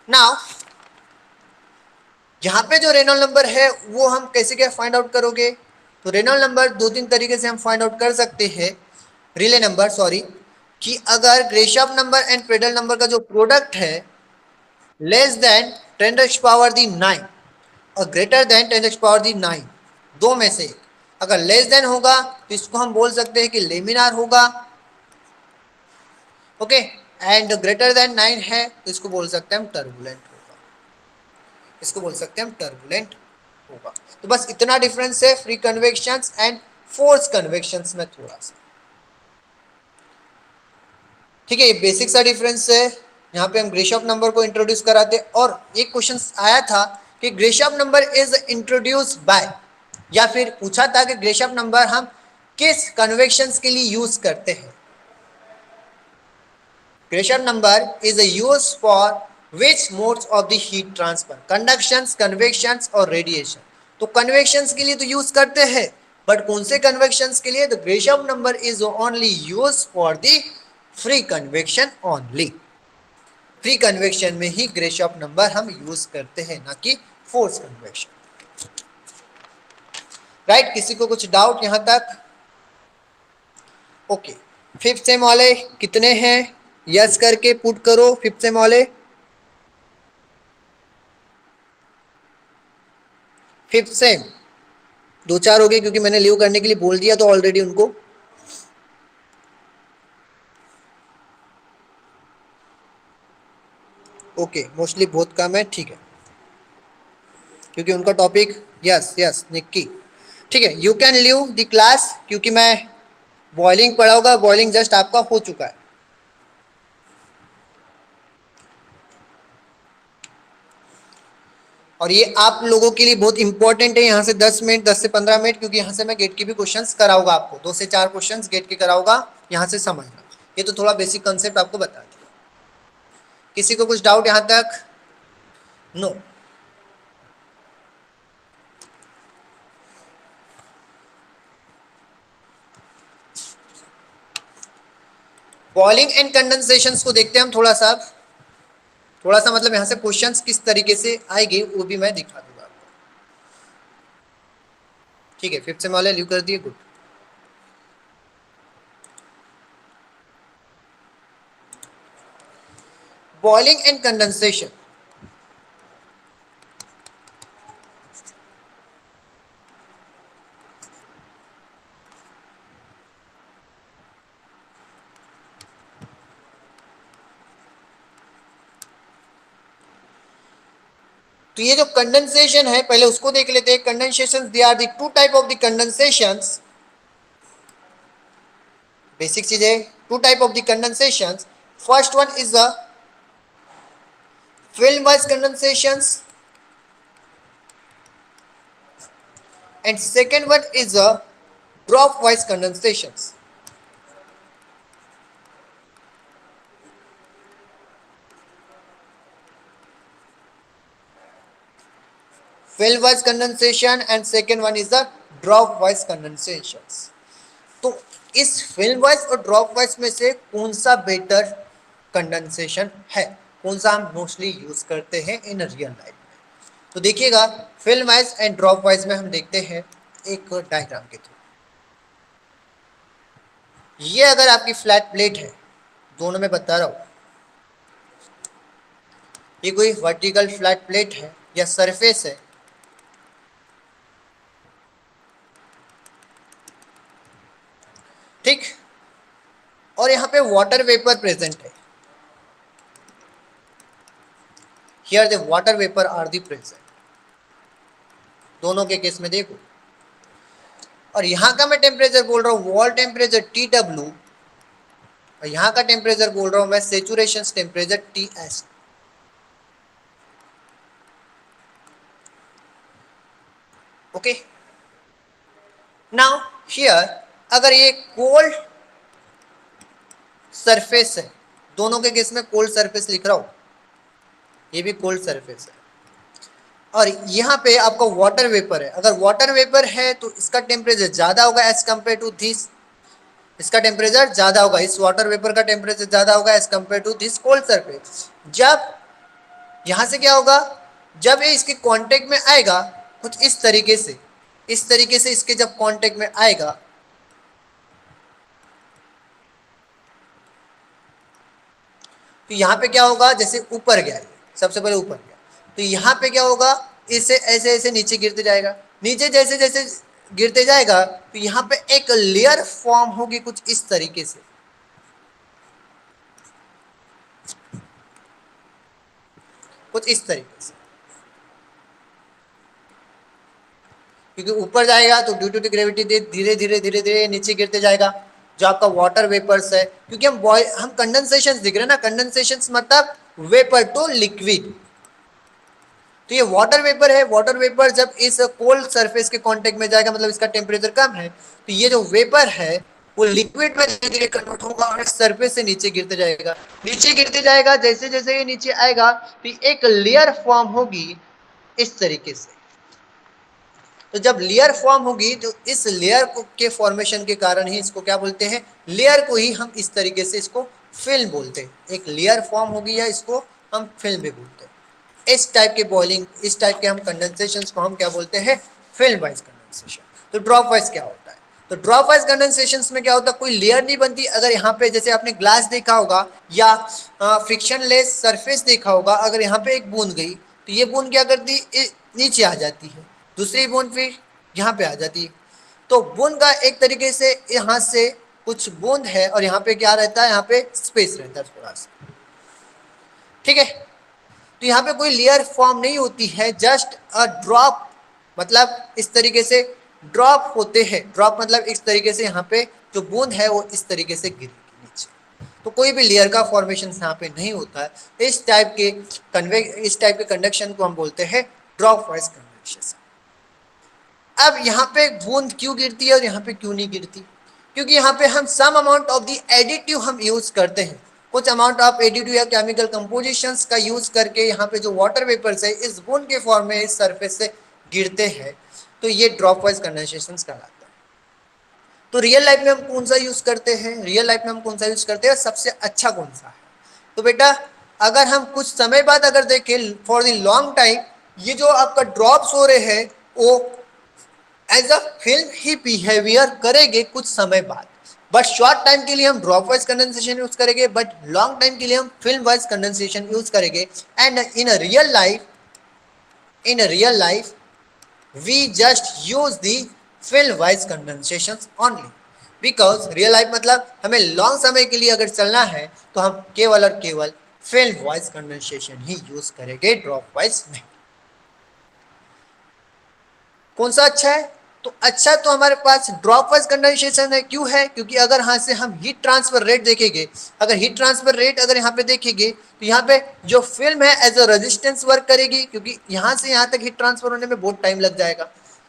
नाउ यहां पे जो रेनॉल्ड नंबर है वो हम कैसे क्या फाइंड आउट करोगे? तो रेनॉल्ड नंबर दो तीन तरीके से हम फाइंड आउट कर सकते हैं, रिले नंबर सॉरी, कि अगर ग्रेशॉफ नंबर एंड प्रेडल नंबर का जो प्रोडक्ट है लेस देन 10⁻⁹ और ग्रेटर देन 10⁻⁹, दो में से अगर लेस देन होगा तो इसको हम बोल सकते हैं कि लेमिनार होगा, ओके, एंड ग्रेटर देन 9 है तो इसको बोल सकते हैं हम टर्बुलेंट होगा, इसको बोल सकते हैं हम टर्बुलेंट होगा। तो बस इतना डिफरेंस है फ्री कन्वेक्शंस एंड फोर्स कन्वेक्शंस में थोड़ा सा, ठीक है। ये बेसिक सा डिफरेंस है। यहाँ पे हम ग्रेशॉफ नंबर को इंट्रोड्यूस कराते, और एक क्वेश्चन आया था कि ग्रेशॉफ नंबर इज इंट्रोड्यूस बाय, या फिर पूछा था कि ग्रेशॉफ नंबर हम किस कन्वेक्शंस के लिए यूज करते हैं। Grashof number is use for which modes of the heat transfer, conductions, convections और रेडिएशन। तो कन्वेक्शंस के लिए तो यूज करते हैं, बट कौन से कन्वेक्शंस के लिए? तो Grashof number is only use for the free convection only. Free convection में ही ग्रेशॉफ नंबर हम यूज करते हैं, ना कि फोर्स कन्वेक्शन। राइट, किसी को कुछ डाउट यहां तक? ओके, फिफ्थ सेम वाले कितने हैं? यस करके पुट करो फिफ्थ सेम वाले। फिफ्थ सेम दो चार हो गए क्योंकि मैंने लीव करने के लिए बोल दिया तो ऑलरेडी उनको। ओके, मोस्टली बहुत कम है, ठीक है, क्योंकि उनका टॉपिक, यस यस निक्की, ठीक है, you can leave the class क्योंकि मैं बॉइलिंग पढ़ा होगा, बॉइलिंग जस्ट आपका हो चुका है। और ये आप लोगों के लिए बहुत इंपॉर्टेंट है, यहाँ से 10 मिनट 10 से 15 मिनट, क्योंकि यहाँ से मैं गेट के भी क्वेश्चंस कराऊंगा आपको, 2 से 4 क्वेश्चंस गेट के कराऊंगा, यहाँ से समझना। ये तो थोड़ा बेसिक कंसेप्ट आपको बता दिया। किसी को कुछ डाउट यहाँ तक? नो। बॉइलिंग एंड कंडेंसेशन को देखते हैं हम थोड़ा सा, मतलब यहाँ से क्वेश्चंस किस तरीके से आएंगे वो भी मैं दिखा दूंगा आपको। ठीक है, फिफ्थ से वाले लीव कर दिए, गुड। बॉइलिंग एंड कंडेंसेशन, तो ये जो कंडेंसेशन है पहले उसको देख लेते हैं। Condensation, they are the two type of the condensations, basic चीज है, two type of the condensations. First one is the film wise condensations and second one is the drop wise condensations. Film wise condensation and second one is the drop wise condensations. तो इस film wise और drop wise में से कौन सा better condensation है, कौन सा हम मोस्टली यूज करते हैं इन रियल लाइफ में? तो देखिएगा, film wise and drop wise में हम देखते हैं एक डायग्राम के थ्रू। ये अगर आपकी फ्लैट प्लेट है, दोनों में बता रहा हूं, ये कोई वर्टिकल फ्लैट प्लेट है या सरफेस है, ठीक, और यहां पे वाटर वेपर प्रेजेंट है। Here the water vapour are the present, दोनों के केस में देखो। और यहां का मैं टेम्परेचर बोल रहा हूं वॉल टेम्परेचर TW, और यहां का टेम्परेचर बोल रहा हूं मैं saturation temperature TS। Okay, now here अगर ये कोल्ड सरफेस है, दोनों के केस में कोल्ड सरफेस लिख रहा हूं, ये भी कोल्ड सरफेस है, और यहाँ पे आपका वाटर वेपर है। अगर वाटर वेपर है तो इसका टेम्परेचर ज्यादा होगा एज कंपेयर टू दिस, इसका टेम्परेचर ज्यादा होगा, इस वाटर वेपर का टेम्परेचर ज्यादा होगा as compare to this cold surface. जब यहां से क्या होगा, जब ये इसके कांटेक्ट में आएगा कुछ इस तरीके से, इसके जब कांटेक्ट में आएगा, तो यहाँ पे क्या होगा, जैसे ऊपर गया, सबसे पहले ऊपर गया, तो यहाँ पे क्या होगा, इसे ऐसे ऐसे नीचे गिरते जाएगा, नीचे जैसे जैसे गिरते जाएगा तो यहाँ पे एक लेयर फॉर्म होगी कुछ इस तरीके से, कुछ इस तरीके से, क्योंकि ऊपर जाएगा तो ड्यू टू द ग्रेविटी धीरे धीरे धीरे धीरे नीचे गिरते जाएगा। जो आपका वाटर वेपर्स है, क्योंकि हम कंडेंसेशन दिख रहे हैं ना, कंडेंसेशन मतलब वेपर टू लिक्विड, तो ये वाटर वेपर है। वाटर वेपर जब इस कोल्ड सरफेस के कांटेक्ट में जाएगा, मतलब इसका टेम्परेचर कम है, तो ये जो वेपर है वो लिक्विड में धीरे धीरे कन्वर्ट होगा और सरफेस से नीचे गिरते जाएगा, नीचे गिरते जाएगा। जैसे जैसे ये नीचे आएगा तो एक लेयर फॉर्म होगी इस तरीके से। तो जब लेयर फॉर्म होगी तो इस लेयर के फॉर्मेशन के कारण ही इसको क्या बोलते हैं, लेयर को ही हम इस तरीके से इसको फिल्म बोलते हैं। एक लेयर फॉर्म होगी या इसको हम फिल्म भी बोलते हैं। इस टाइप के बॉइलिंग, इस टाइप के हम कंडेंसेशन को हम क्या बोलते हैं, फिल्म वाइज कंडेंसेशन। तो ड्रॉप वाइज क्या होता है? तो ड्रॉप वाइज कंडेंसेशन में क्या होता है, कोई लेयर नहीं बनती। अगर यहाँ पे जैसे आपने ग्लास देखा होगा या फ्रिक्शन लेस सरफेस देखा होगा, अगर यहाँ पे एक बूंद गई तो ये बूंद क्या करती है, नीचे आ जाती है, दूसरी बूंद फिर यहाँ पे आ जाती है। तो बूंद का एक तरीके से यहाँ से कुछ बूंद है और यहाँ पे क्या रहता है, यहाँ पे स्पेस रहता है थोड़ा सा, ठीक है। तो यहाँ पे कोई लेयर फॉर्म नहीं होती है, जस्ट अ ड्रॉप, मतलब इस तरीके से ड्रॉप होते हैं। ड्रॉप मतलब इस तरीके से यहाँ पे जो बूंद है वो इस तरीके से गिरेगी नीचे, तो कोई भी लेयर का फॉर्मेशन यहाँ पे नहीं होता है। इस टाइप के कंडक्शन को हम बोलते हैं ड्रॉप वाइज कंडक्शन। अब यहाँ पे बूंद क्यों गिरती है और यहाँ पे क्यों नहीं गिरती? क्योंकि यहाँ पे हम some amount of the additive हम यूज करते हैं, कुछ अमाउंट ऑफ एडिटिव या केमिकल कंपोजिशंस का यूज करके यहाँ पे जो वाटर वेपर्स है इस बूंद के फॉर्म में इस सरफेस से गिरते हैं, तो ये ड्रॉप वाइज कंडेंसेशन कहलाता है। तो रियल लाइफ में हम कौन सा यूज करते हैं, रियल लाइफ में हम कौन सा यूज करते हैं, सबसे अच्छा कौन सा है? तो बेटा अगर हम कुछ समय बाद अगर देखें फॉर द लॉन्ग टाइम, ये जो आपका ड्रॉप्स हो रहे हैं वो एज अ फिल्म ही बिहेवियर करेंगे कुछ समय बाद, बट शॉर्ट टाइम के लिए हम ड्रॉप वाइज कंडेंसेशन यूज करेंगे, बट लॉन्ग टाइम के लिए हम फिल्म वाइज कंडेंसेशन यूज करेंगे। And in a real life we just use the film wise condensations only, because real life मतलब हमें लॉन्ग समय के लिए अगर चलना है तो हम केवल और केवल फिल्म वाइज कंडेंसेशन ही यूज करेंगे, ड्रॉप वाइज नहीं। कौन सा अच्छा है? तो अच्छा तो हमारे पास ड्रॉप वाइज कंडेंसेशन है। क्यों है? क्योंकि अगर यहाँ से हम हीट ट्रांसफर रेट देखेंगे, अगर हीट ट्रांसफर रेट अगर यहाँ पे देखेंगे तो यहाँ पे जो फिल्म है एज अ रेजिस्टेंस वर्क करेगी, क्योंकि यहाँ से यहाँ तक हीट ट्रांसफर होने में बहुत टाइम लग जाएगा,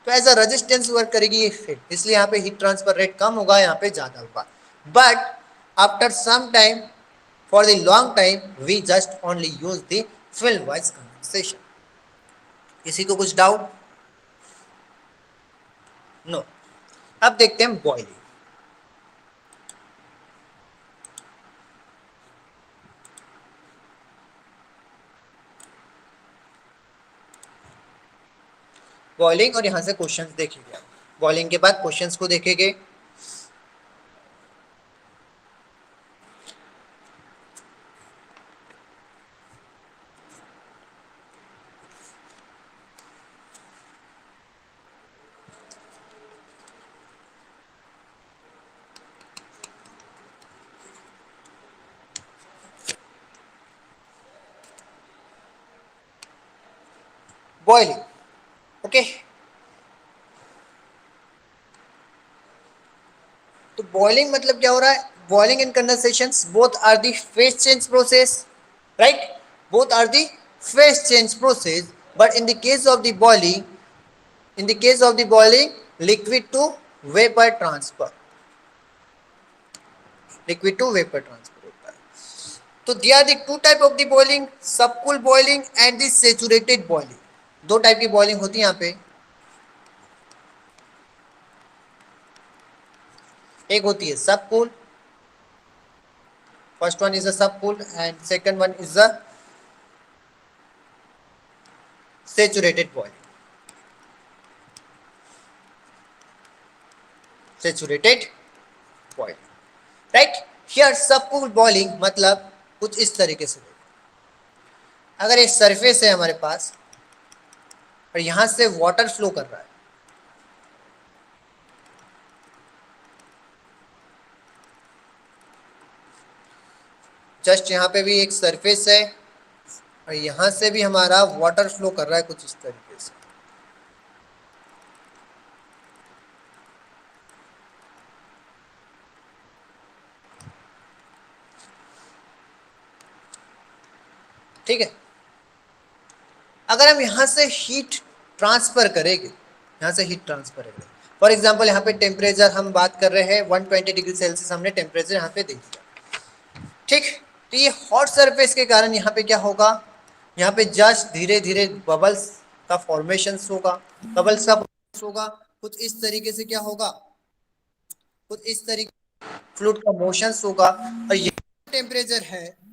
तो एज अ रेजिस्टेंस वर्क करेगी ये फिल्म, इसलिए यहाँ पे हीट ट्रांसफर रेट कम होगा, यहाँ पे ज्यादा होगा। But after some time, for the long time, we just only use the film wise condensation. किसी को कुछ डाउट? नो। अब देखते हैं बॉइलिंग। बॉइलिंग और यहां से क्वेश्चंस देखेंगे। बॉइलिंग के बाद क्वेश्चंस को देखेंगे। Boiling, okay. तो बॉइलिंग मतलब क्या हो रहा है? Boiling and condensation both are the phase change process, right? Both are the phase change process, but in the case of the boiling, liquid to vapour transfer, liquid to vapour transfer होता है। तो they are the two type of the boiling, subcool boiling and the saturated boiling. दो type की boiling होती है यहाँ पे। एक होती है subcool, first one is a सब cool and second one is a saturated boiling. Saturated boiling, right? Here सब कूल बॉइलिंग मतलब कुछ इस तरीके से, अगर एक सरफेस है हमारे पास और यहां से वाटर फ्लो कर रहा है, जस्ट यहाँ पे भी एक सरफेस है और यहां से भी हमारा वाटर फ्लो कर रहा है कुछ इस तरीके से, ठीक है। अगर हम यहां से हीट ट्रांसफर करेंगे, यहां से हीट ट्रांसफर करेंगे, फॉर एग्जांपल यहाँ पे टेम्परेचर हम बात कर रहे हैं 120 डिग्री सेल्सियस, हमने टेम्परेचर यहाँ पे दे दिया, ठीक। तो ये हॉट सरफेस के कारण यहाँ पे क्या होगा, यहाँ पे जस्ट धीरे धीरे बबल्स का फॉर्मेशन होगा, बबल्स का होगा कुछ इस तरीके से, क्या होगा, कुछ इस तरीके फ्लूइड का मोशन होगा, और ये टेम्परेचर है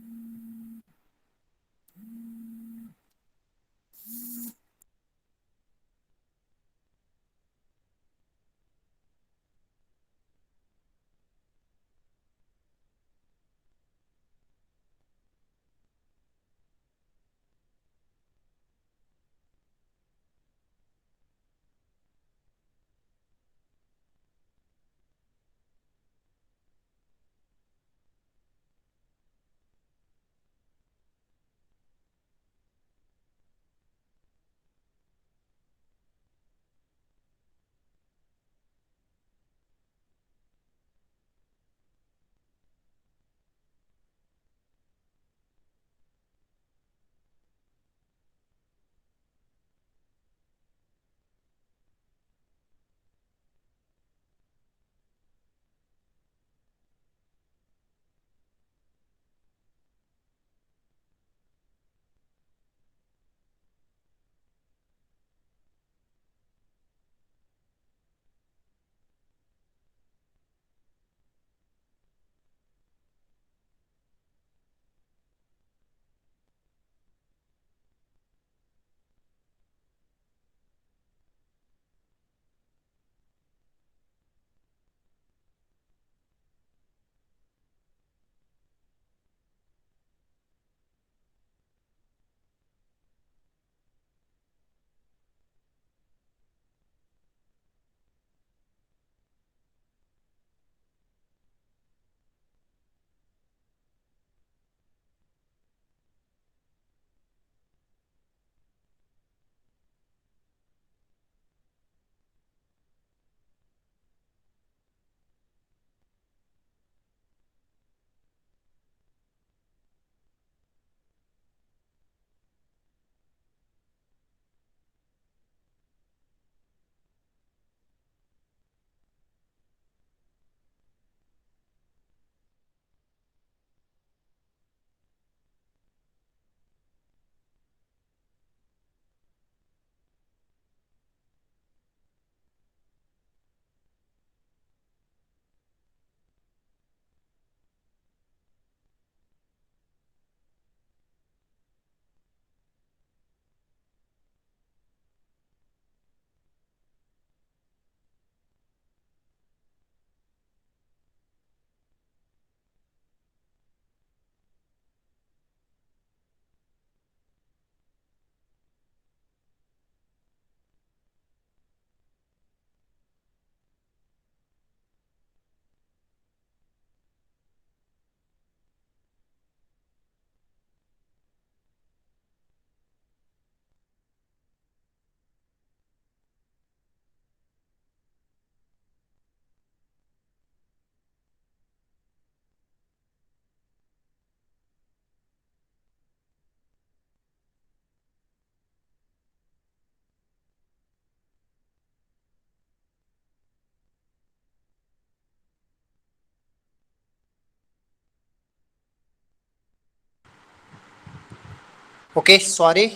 ओके सॉरी।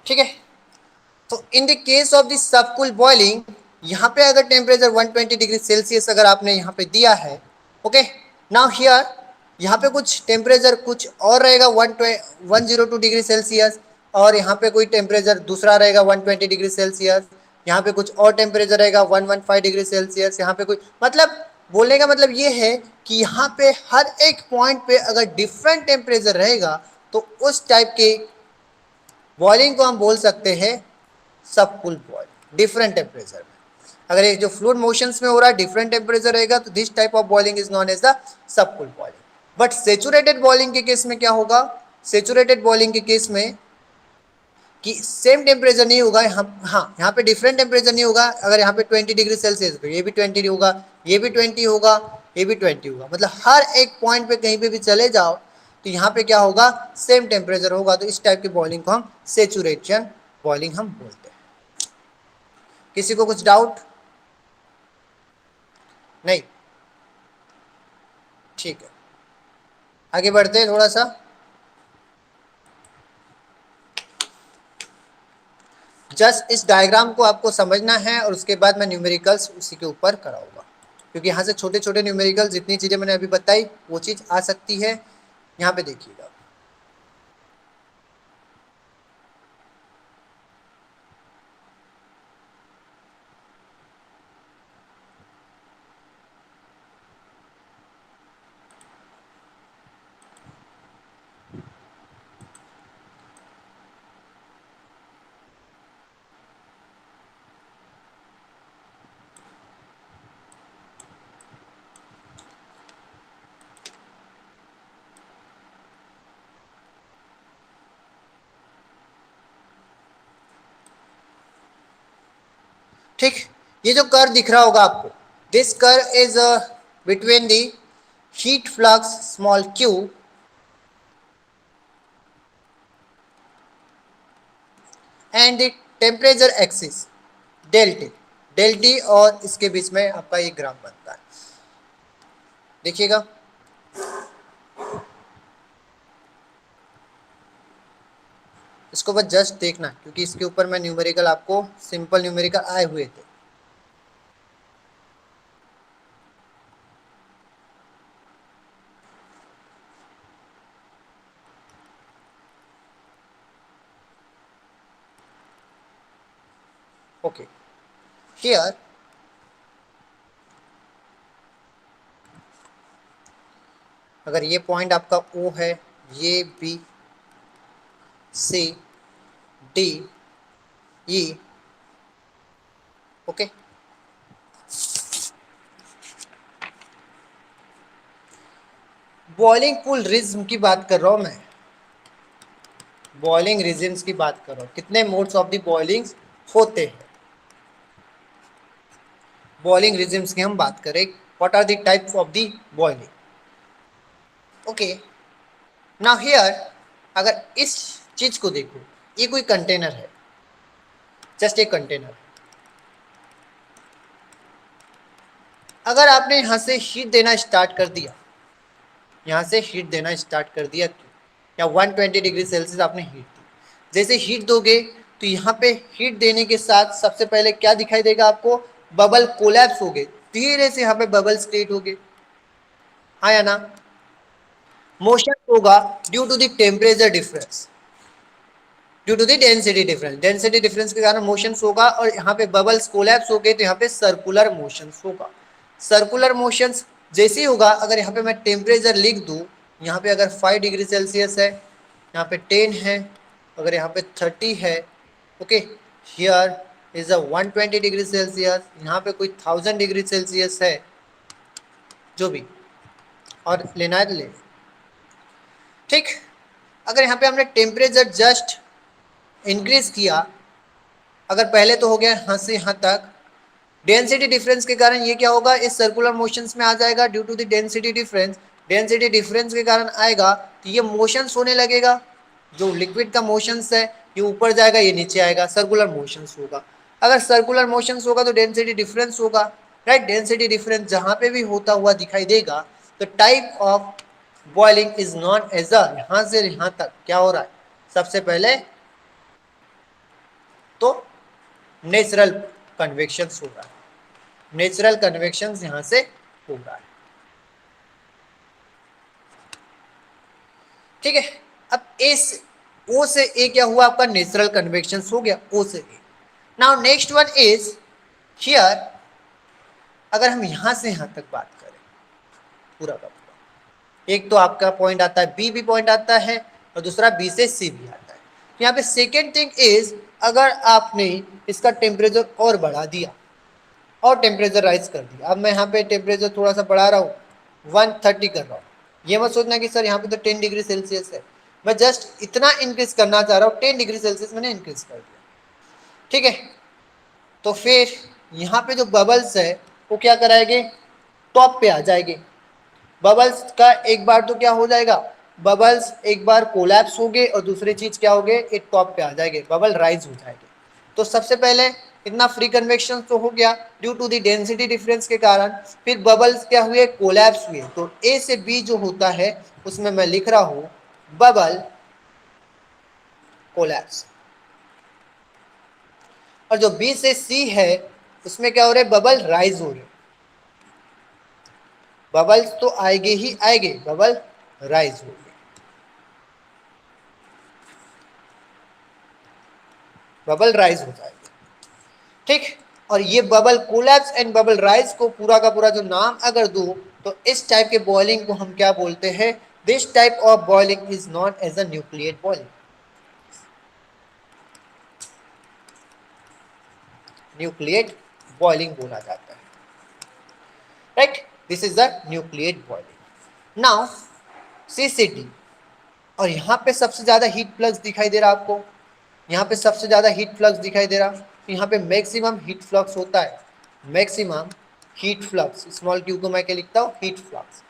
ठीक है, तो in the case of the subcool boiling, यहाँ पे अगर टेम्परेचर 120 डिग्री सेल्सियस अगर आपने यहाँ पे दिया है, ओके, नाउ हियर यहाँ पे कुछ टेम्परेचर कुछ और रहेगा 102 डिग्री सेल्सियस, और यहाँ पे कोई टेम्परेचर दूसरा रहेगा 120 डिग्री सेल्सियस, यहाँ पे कुछ और टेम्परेचर रहेगा 115 डिग्री सेल्सियस, यहाँ पे कोई, मतलब बोलने का मतलब ये है कि यहाँ पे हर एक पॉइंट पे अगर डिफरेंट टेम्परेचर रहेगा तो उस टाइप के बॉइलिंग को हम बोल सकते हैं सबकूल बॉइलिंग, डिफरेंट टेम्परेचर में। अगर ये जो फ्लूइड मोशंस में हो रहा है डिफरेंट टेम्परेचर रहेगा तो this type of boiling is known as the subcool boiling. But saturated boiling के केस में क्या होगा, सेचुरेटेड बॉइलिंग के केस में कि सेम टेम्परेचर नहीं होगा, हाँ यहाँ पे डिफरेंट टेम्परेचर नहीं होगा। अगर यहाँ पे 20 डिग्री सेल्सियस तो ये भी 20 होगा, ये भी 20 होगा, ये भी 20 होगा, मतलब हर एक पॉइंट पे कहीं पे भी चले जाओ तो यहाँ पे क्या होगा, सेम टेम्परेचर होगा। तो इस टाइप की बॉइलिंग को हम सेचुरेशन बॉइलिंग हम बोलते हैं। किसी को कुछ डाउट? नहीं, ठीक है, आगे बढ़ते हैं थोड़ा सा। जस्ट इस डायग्राम को आपको समझना है और उसके बाद मैं न्यूमेरिकल्स उसी के ऊपर कराऊंगा, क्योंकि यहाँ से छोटे छोटे न्यूमेरिकल जितनी चीज़ें मैंने अभी बताई वो चीज़ आ सकती है। यहाँ पे देखिएगा, ठीक, ये जो कर्व दिख रहा होगा आपको, this curve is between the heat flux small q and the temperature axis del T, del T, और इसके बीच में आपका ये ग्राफ बनता है। देखिएगा, इसको बस जस्ट देखना क्योंकि इसके ऊपर मैं न्यूमेरिकल आपको सिंपल न्यूमेरिकल आए हुए थे। ओके, हियर अगर ये पॉइंट आपका O है, ये B C D E, okay, boiling pool rhythm की बात कर रहा हूं मैं, बॉइलिंग रिजिम्स की बात कर रहा हूं, कितने मोड्स ऑफ द बॉइलिंग होते हैं, बॉइलिंग रिजिम्स की हम बात करें, what are the types of the boiling. Okay, now here अगर इस चीज को देखो, ये कोई कंटेनर है, जस्ट एक कंटेनर। अगर आपने यहां से हीट देना स्टार्ट कर दिया, यहां से हीट देना स्टार्ट कर दिया या 120 डिग्री सेल्सियस आपने हीट दी, जैसे हीट दोगे तो यहाँ पे हीट देने के साथ सबसे पहले क्या दिखाई देगा आपको, बबल कोलैप्स हो गए, धीरे से यहाँ पे बबल्स क्रिएट हो गए, हाँ या ना। मोशन होगा due to the temperature difference, due to the density difference, density difference के कारण मोशंस होगा, और यहाँ पे बबल्स कोलैप्स हो गए तो यहाँ पे सर्कुलर मोशंस होगा। सर्कुलर मोशंस जैसे ही होगा, अगर यहाँ पे मैं टेम्परेचर लिख दूँ, यहाँ पे अगर 5 डिग्री सेल्सियस है, यहाँ पे 10 है, अगर यहाँ पे 30 है, okay, here is a 120 degree Celsius, यहाँ पे कोई 1000 डिग्री सेल्सियस है, जो भी और लेना है तो ले। ठीक, अगर यहाँ पे हमने टेम्परेचर जस्ट इंक्रीज किया, अगर पहले तो हो गया यहाँ से यहाँ तक, डेंसिटी डिफरेंस के कारण ये क्या होगा, इस सर्कुलर मोशंस में आ जाएगा, due to the density difference, density difference के कारण आएगा तो ये मोशंस होने लगेगा, जो लिक्विड का मोशंस है ये ऊपर जाएगा, ये नीचे आएगा, सर्कुलर मोशंस होगा। अगर सर्कुलर मोशंस होगा तो डेंसिटी डिफरेंस होगा, राइट, डेंसिटी डिफरेंस जहाँ पे भी होता हुआ दिखाई देगा तो type of boiling is known as a, यहां से यहां तक क्या हो रहा है, सबसे पहले तो नेचुरल कन्वेक्शन हो रहा है, नेचुरल कन्वेक्शन यहां से हो रहा है। ठीक है, अब ए से ओ से ए क्या हुआ, आपका नेचुरल कन्वेक्शन हो गया ओ से A. Now next one is here, अगर हम यहां से यहां तक बात करें पूरा का पूरा, एक तो आपका पॉइंट आता है बी भी पॉइंट आता है और दूसरा बी से सी भी आता है। तो यहाँ पे सेकेंड थिंग इज, अगर आपने इसका टेम्परेचर और बढ़ा दिया और टेम्परेचर राइज कर दिया, अब मैं यहाँ पे टेम्परेचर थोड़ा सा बढ़ा रहा हूँ, 130 कर रहा हूँ, ये मत सोचना कि सर यहाँ पे तो 10 डिग्री सेल्सियस है, मैं जस्ट इतना इंक्रीज करना चाह रहा हूँ, 10 डिग्री सेल्सियस मैंने इंक्रीज कर दिया। ठीक है, तो फिर यहाँ पे जो बबल्स है वो क्या कराएंगे, टॉप पे आ जाएंगे। बबल्स का एक बार तो क्या हो जाएगा, बबल्स एक बार कोलैप्स हो गए और दूसरी चीज क्या हो गए, एक टॉप पे आ जाएंगे, बबल राइज हो जाएंगे। तो सबसे पहले इतना फ्री कन्वेक्शन तो हो गया due to the density difference के कारण, फिर बबल्स क्या हुए, कोलैप्स हुए। तो ए से बी जो होता है उसमें मैं लिख रहा हूं बबल कोलैप्स, और जो बी से सी है उसमें क्या हो रहा है, बबल राइज हो रहे, बबल्स तो आएंगे ही आएंगे, बबल राइज हो गए, बबल राइज हो जाएगा। ठीक, और ये bubble collapse and bubble rise को पूरा का पूरा जो नाम अगर दूं तो इस टाइप के बॉइलिंग को हम क्या बोलते हैं, this type of boiling is known as a nucleate boiling, nucleate boiling बोला जाता है। Right, this is the nucleate boiling. Now CCT, और यहाँ पे सबसे ज्यादा हीट फ्लक्स दिखाई दे रहा आपको, यहाँ पे सबसे ज्यादा हीट फ्लक्स दिखाई दे रहा, तो यहाँ पे मैक्सिमम हीट फ्लक्स होता है, maximum heat flux, small Q को मैं क्या लिखता हूँ, heat flux.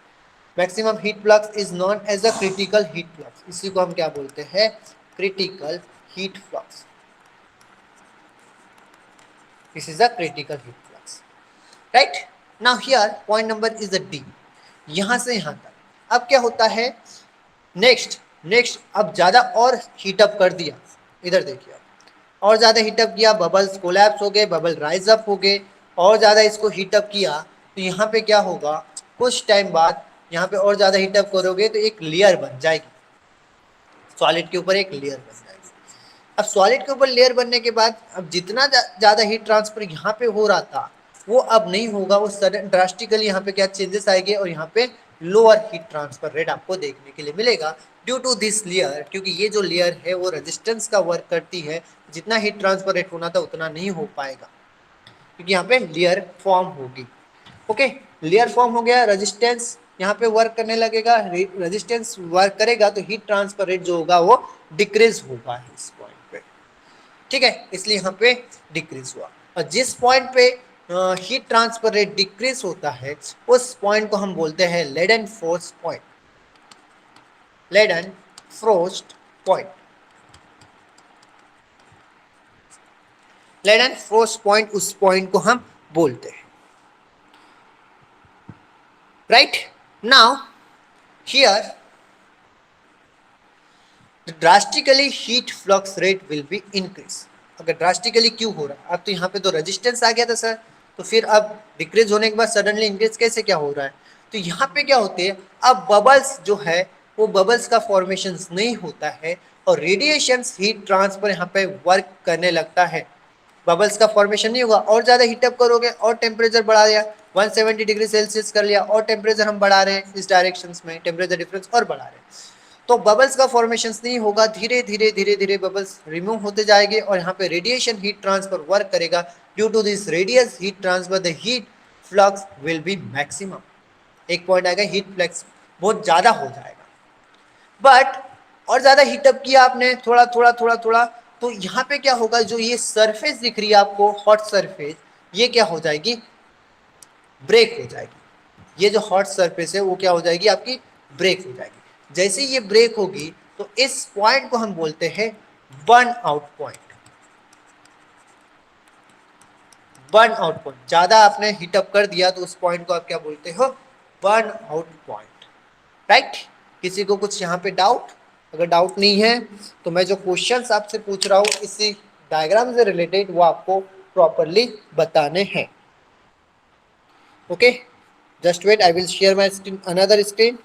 Maximum heat flux is known as a critical heat flux, इसी को हम क्या बोलते हैं, critical heat flux, this is a critical heat flux. Right, now here point number is the D, यहां से यहां तक। अब क्या होता है, नेक्स्ट अब ज्यादा और हीटअप कर दिया, इधर देखिए और ज़्यादा हीटअप किया, बबल्स कोलैप्स हो गए, बबल राइज अप हो गए, और ज़्यादा इसको हीटअप किया तो यहाँ पे क्या होगा, कुछ टाइम बाद यहाँ पे और ज़्यादा हीटअप करोगे तो एक लेयर बन जाएगी, सॉलिड के ऊपर एक लेयर बन जाएगी। अब सॉलिड के ऊपर लेयर बनने के बाद अब जितना ज़्यादा हीट ट्रांसफर यहाँ पे हो रहा था वो अब नहीं होगा, वो सडन ड्रास्टिकली यहाँ पे क्या चेंजेस आएंगे और यहाँ पे लोअर हीट ट्रांसफर रेट आपको देखने के लिए मिलेगा ड्यू टू दिस लेयर, क्योंकि ये जो लेयर है वो रेजिस्टेंस का वर्क करती है, जितना हीट ट्रांसफर रेट होना था उतना नहीं हो पाएगा क्योंकि यहाँ पे लेयर फॉर्म होगी। ओके, लेयर फॉर्म हो गया, रेजिस्टेंस यहाँ पे वर्क करने लगेगा, रेजिस्टेंस वर्क करेगा तो हीट ट्रांसफर रेट जो होगा वो डिक्रीज होगा इस पॉइंट पे। ठीक है, इसलिए यहाँ पे डिक्रीज हुआ, और जिस पॉइंट पे हीट ट्रांसफर रेट डिक्रीज होता है उस पॉइंट को हम बोलते हैं Leidenfrost point, Leidenfrost point, Leidenfrost point, उस पॉइंट को हम बोलते हैं। Right, now here drastically heat flux rate will be increase. अगर ड्रास्टिकली क्यों हो रहा है, अब तो यहाँ पे तो रेजिस्टेंस आ गया था सर, तो फिर अब डिक्रीज होने के बाद सडनली इंक्रीज कैसे क्या हो रहा है, तो यहाँ पे क्या होते हैं, अब बबल्स जो है वो बबल्स का फॉर्मेशन नहीं होता है और रेडिएशन हीट ट्रांसफर यहाँ पे वर्क करने लगता है, बबल्स का फॉर्मेशन नहीं होगा, और ज़्यादा हीटअप करोगे और टेम्परेचर बढ़ा दिया, 170 डिग्री सेल्सियस कर लिया और टेम्परेचर हम बढ़ा रहे हैं, इस डायरेक्शन में टेम्परेचर डिफरेंस और बढ़ा रहे हैं, तो बबल्स का फॉर्मेशन नहीं होगा, धीरे धीरे धीरे धीरे बबल्स रिमूव होते जाएंगे और यहाँ पे रेडिएशन हीट ट्रांसफर वर्क करेगा, due to this radius heat transfer the heat flux will be maximum, एक पॉइंट आएगा हीट फ्लक्स बहुत ज़्यादा हो जाएगा, बट और ज़्यादा हीटअप किया आपने थोड़ा थोड़ा थोड़ा थोड़ा, तो यहाँ पे क्या होगा, जो ये सरफेस दिख रही है आपको हॉट सरफेस, ये क्या हो जाएगी, ब्रेक हो जाएगी, ये जो हॉट सरफेस है वो क्या हो जाएगी आपकी, ब्रेक हो जाएगी। जैसे ये ब्रेक होगी तो इस पॉइंट को हम बोलते हैं burn out point, burn out point, ज्यादा आपने हीटअप कर दिया तो उस पॉइंट को आप क्या बोलते हो, बर्न आउट पॉइंट, राइट। किसी को कुछ यहाँ पे डाउट? अगर डाउट नहीं है तो मैं जो क्वेश्चंस आपसे पूछ रहा हूँ इसी डायग्राम से रिलेटेड वो आपको प्रॉपरली बताने हैं। Okay, just wait, I will share my screen, another screen.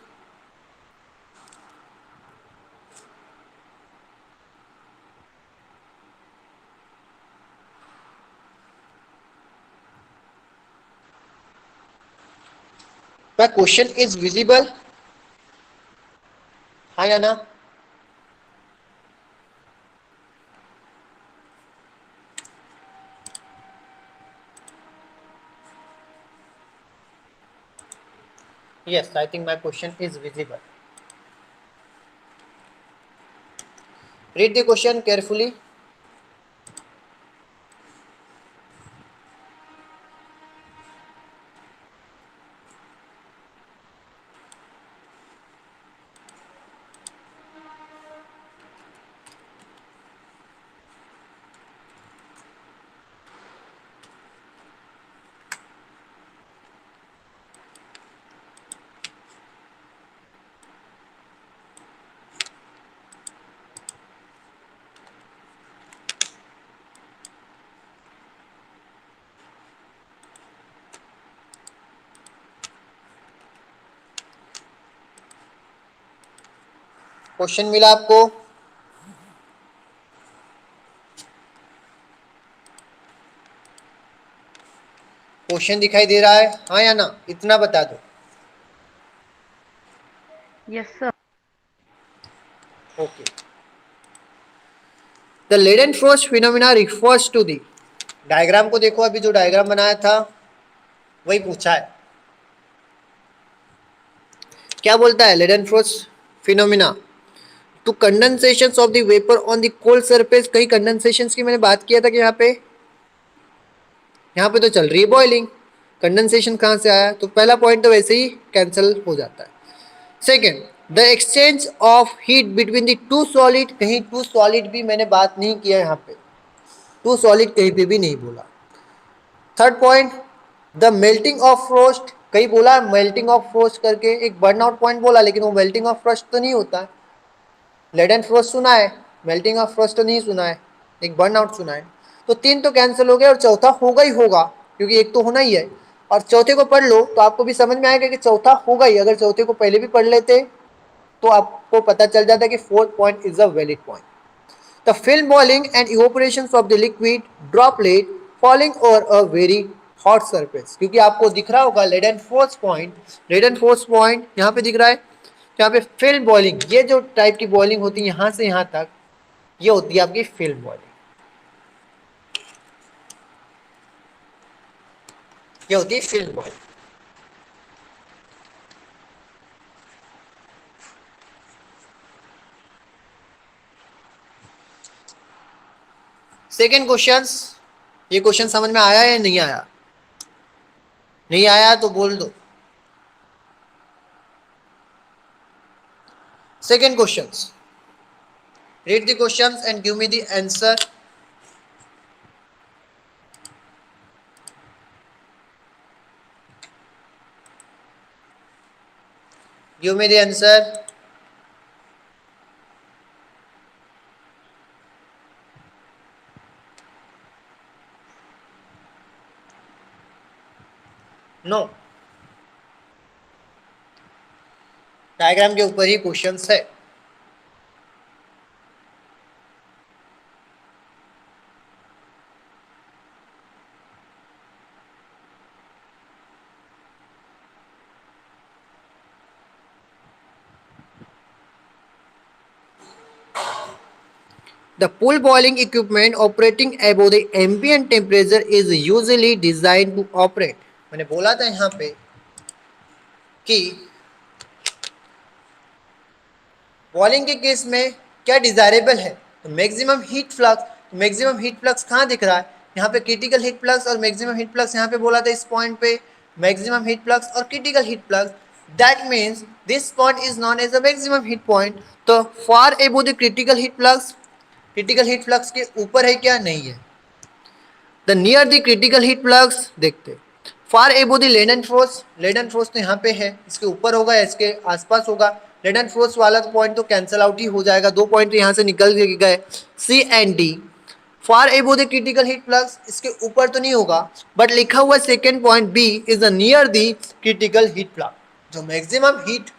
My question is visible? Hi Anna. Yes, I think my question is visible. Read the question carefully. Question मिला आपको? Question दिखाई दे रहा है, हाँ या ना? इतना बता दो। Yes sir. Okay, the Leidenfrost phenomena refers to the, diagram को देखो, अभी जो डायग्राम बनाया था वही पूछा है। क्या बोलता है? Leidenfrost phenomena to condensation of the vapour on the cold surface. कहीं कंडेंसेशन की मैंने बात किया था कि यहाँ पे तो चल रही है बॉइलिंग, कंडेंसेशन कहाँ से आया? तो पहला पॉइंट तो वैसे ही कैंसिल हो जाता है। Second, the exchange of heat between the two solid, कहीं टू सॉलिड भी मैंने बात नहीं किया यहाँ पे, टू सॉलिड कहीं पे भी नहीं बोला। Third point, the melting of frost, कहीं बोला मेल्टिंग ऑफ फ्रोस्ट करके, एक बर्न आउट पॉइंट बोला लेकिन वो मेल्टिंग ऑफ फ्रोस्ट तो नहीं होता है। लेड एंड फ्रोस्ट सुना है, मेल्टिंग ऑफ फ्रोस्ट तो नहीं सुना है, एक बर्न आउट सुना है। तो तीन तो कैंसिल हो गया और चौथा होगा ही होगा, क्योंकि एक तो होना ही है। और चौथे को पढ़ लो तो आपको भी समझ में आएगा कि चौथा होगा ही। अगर चौथे को पहले भी पढ़ लेते तो आपको पता चल जाता कि fourth point is a valid point. The film boiling and evaporation of the liquid droplet falling over a very hot surface, क्योंकि आपको दिख रहा होगा Leidenfrost point, Leidenfrost point यहाँ पे दिख रहा है। यहाँ पे फिल्म बॉइलिंग, ये जो टाइप की बॉइलिंग होती है यहाँ से यहाँ तक, ये होती है आपकी फिल्म बॉइलिंग, ये होती है फिल्म बॉइलिंग। सेकेंड क्वेश्चन, ये क्वेश्चन समझ में आया या नहीं आया? नहीं आया तो बोल दो। Second question, read the questions and give me the answer. Give me the answer. No, diagram के ऊपर ही क्वेश्चंस है। The pool boiling equipment operating above the ambient temperature is usually designed to operate. मैंने बोला था यहाँ पे कि बॉइलिंग के केस में क्या डिजायरेबल है, तो मैक्सिमम हीट फ्लक्स। तो मैक्सिमम हीट फ्लक्स कहाँ दिख रहा है? यहाँ पे क्रिटिकल हीट फ्लक्स और मैक्सिमम हीट फ्लक्स यहाँ पे बोला था, इस पॉइंट पे मैक्सिमम हीट फ्लक्स और critical heat flux, that means this point is known as a maximum heat point. तो far above the critical heat flux, critical heat flux के ऊपर है क्या? नहीं है। The near the critical heat flux देखते, फार above the laden force तो यहाँ पे है, इसके ऊपर होगा या इसके आसपास होगा। लेडन फोर्स वाला पॉइंट तो कैंसल आउट ही हो जाएगा, 2 पॉइंट यहाँ से निकल गए, सी and D. Far above the critical heat flux, इसके ऊपर तो नहीं होगा, बट लिखा हुआ second point b is the near the critical heat flux. जो मैक्सिमम हीट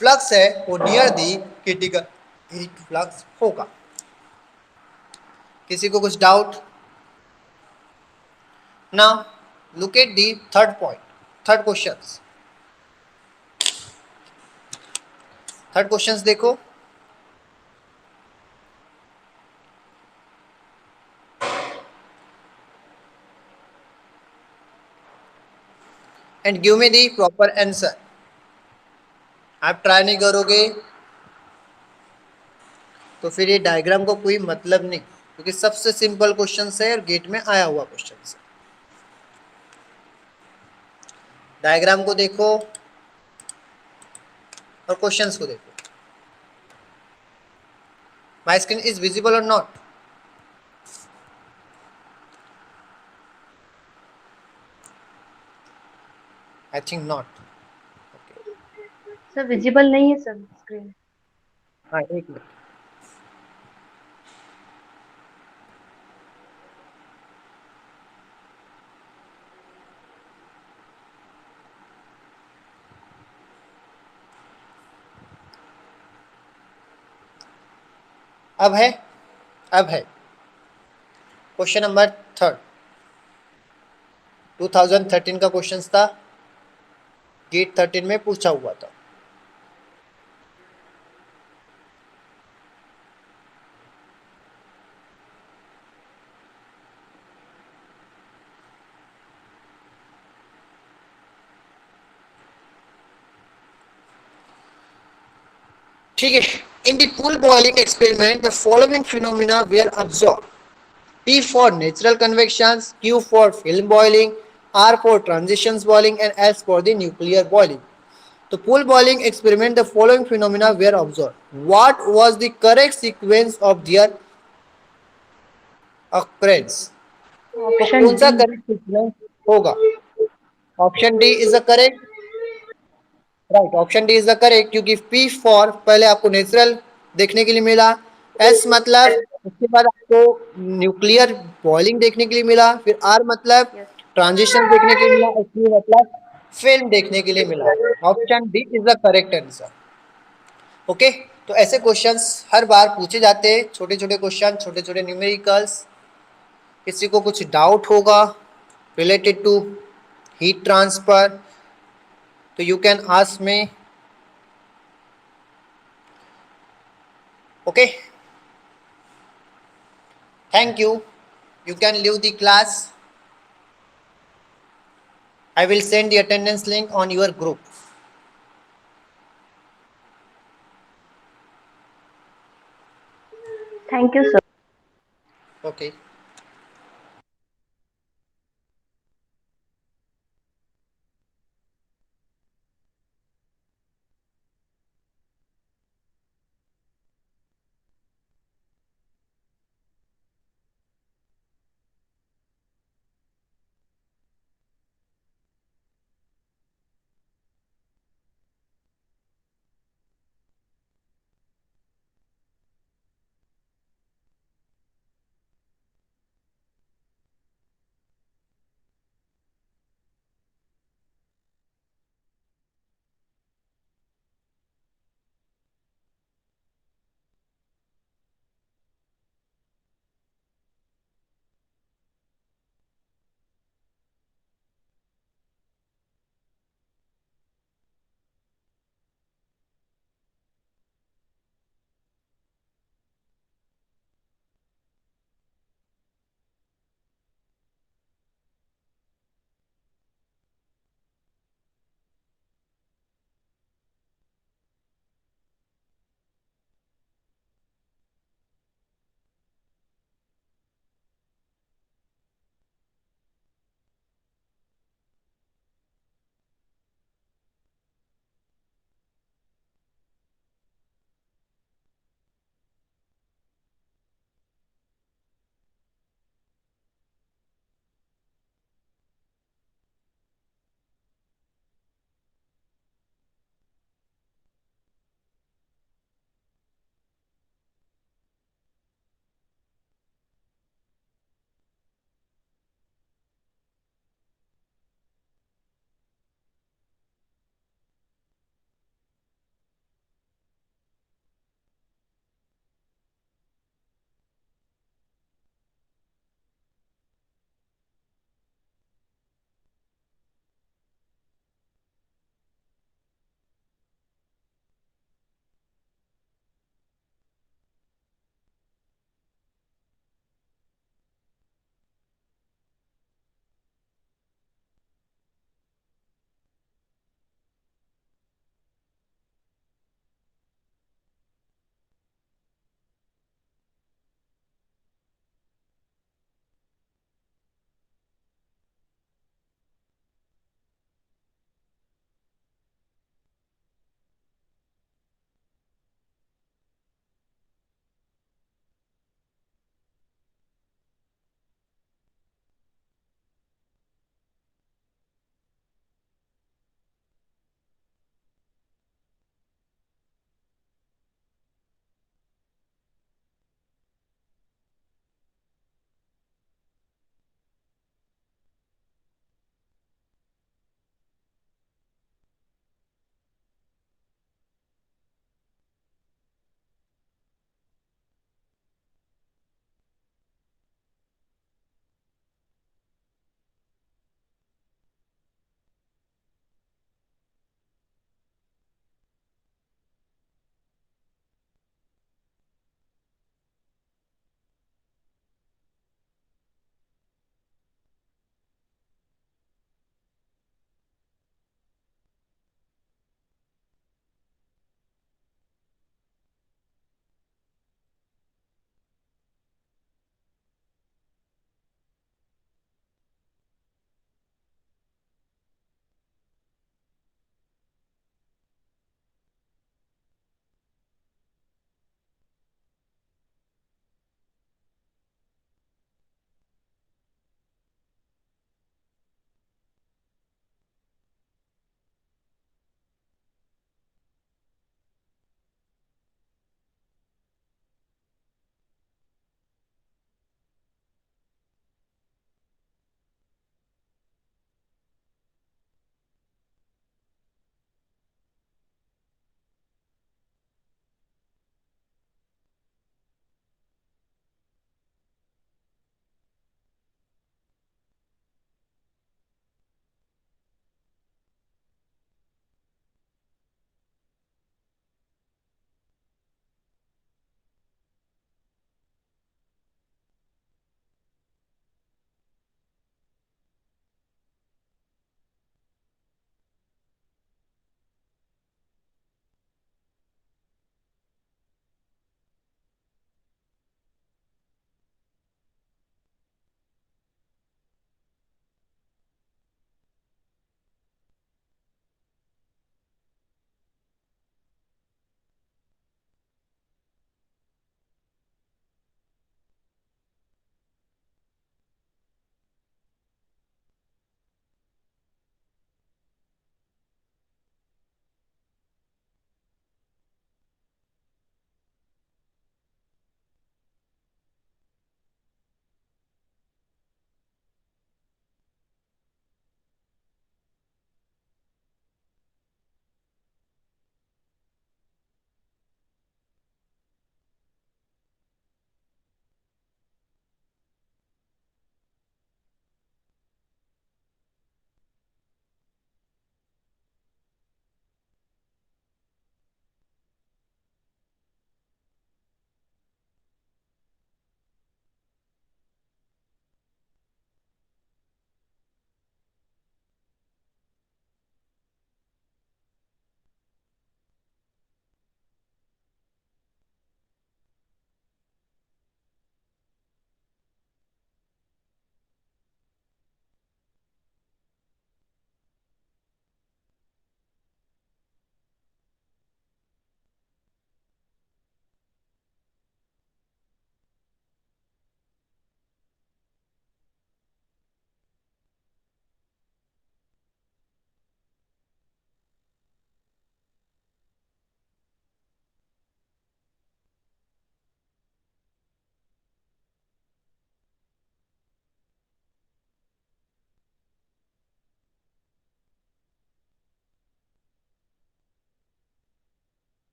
फ्लक्स है वो near the critical heat flux होगा। किसी को कुछ doubt? Now look at the third point, third questions. Third questions देखो। And give me the proper answer. आप try नहीं करोगे तो फिर ये डायग्राम को कोई मतलब नहीं, क्योंकि सबसे सिंपल क्वेश्चन है और गेट में आया हुआ क्वेश्चन है। डायग्राम को देखो और क्वेश्चंस को देखो। माय स्क्रीन इज विजिबल और not? I think not. Sir visible नहीं है सर स्क्रीन। हाँ, एक मिनट। अब है, अब है क्वेश्चन नंबर थर्ड। 2013 का क्वेश्चन था, गेट 13 में पूछा हुआ था। ठीक है। In the pool boiling experiment the following phenomena were observe. P for natural convections, Q for film boiling, R for transitions boiling, and S for the nuclear boiling. The pool boiling experiment, the following phenomena were observed. What was the correct sequence of their occurrence? तो option कौन सा D. Correct sequence होगा? Option D is the correct. Right, option D is the correct, क्योंकि P for पहले आपको natural देखने के लिए मिला, एस मतलब उसके बाद आपको न्यूक्लियर बॉइलिंग देखने के लिए मिला, फिर आर मतलब यस। ट्रांजिशन देखने के लिए मिला, एस मतलब फिल्म देखने के लिए मिला। Option D is the correct answer. Okay, तो ऐसे क्वेश्चंस हर बार पूछे जाते हैं, छोटे छोटे क्वेश्चन, छोटे छोटे न्यूमेरिकल्स। किसी को कुछ डाउट होगा रिलेटेड टू हीट ट्रांसफर तो you can ask me. Okay, thank you. You can leave the class. I will send the attendance link on your group. Thank you sir. Okay.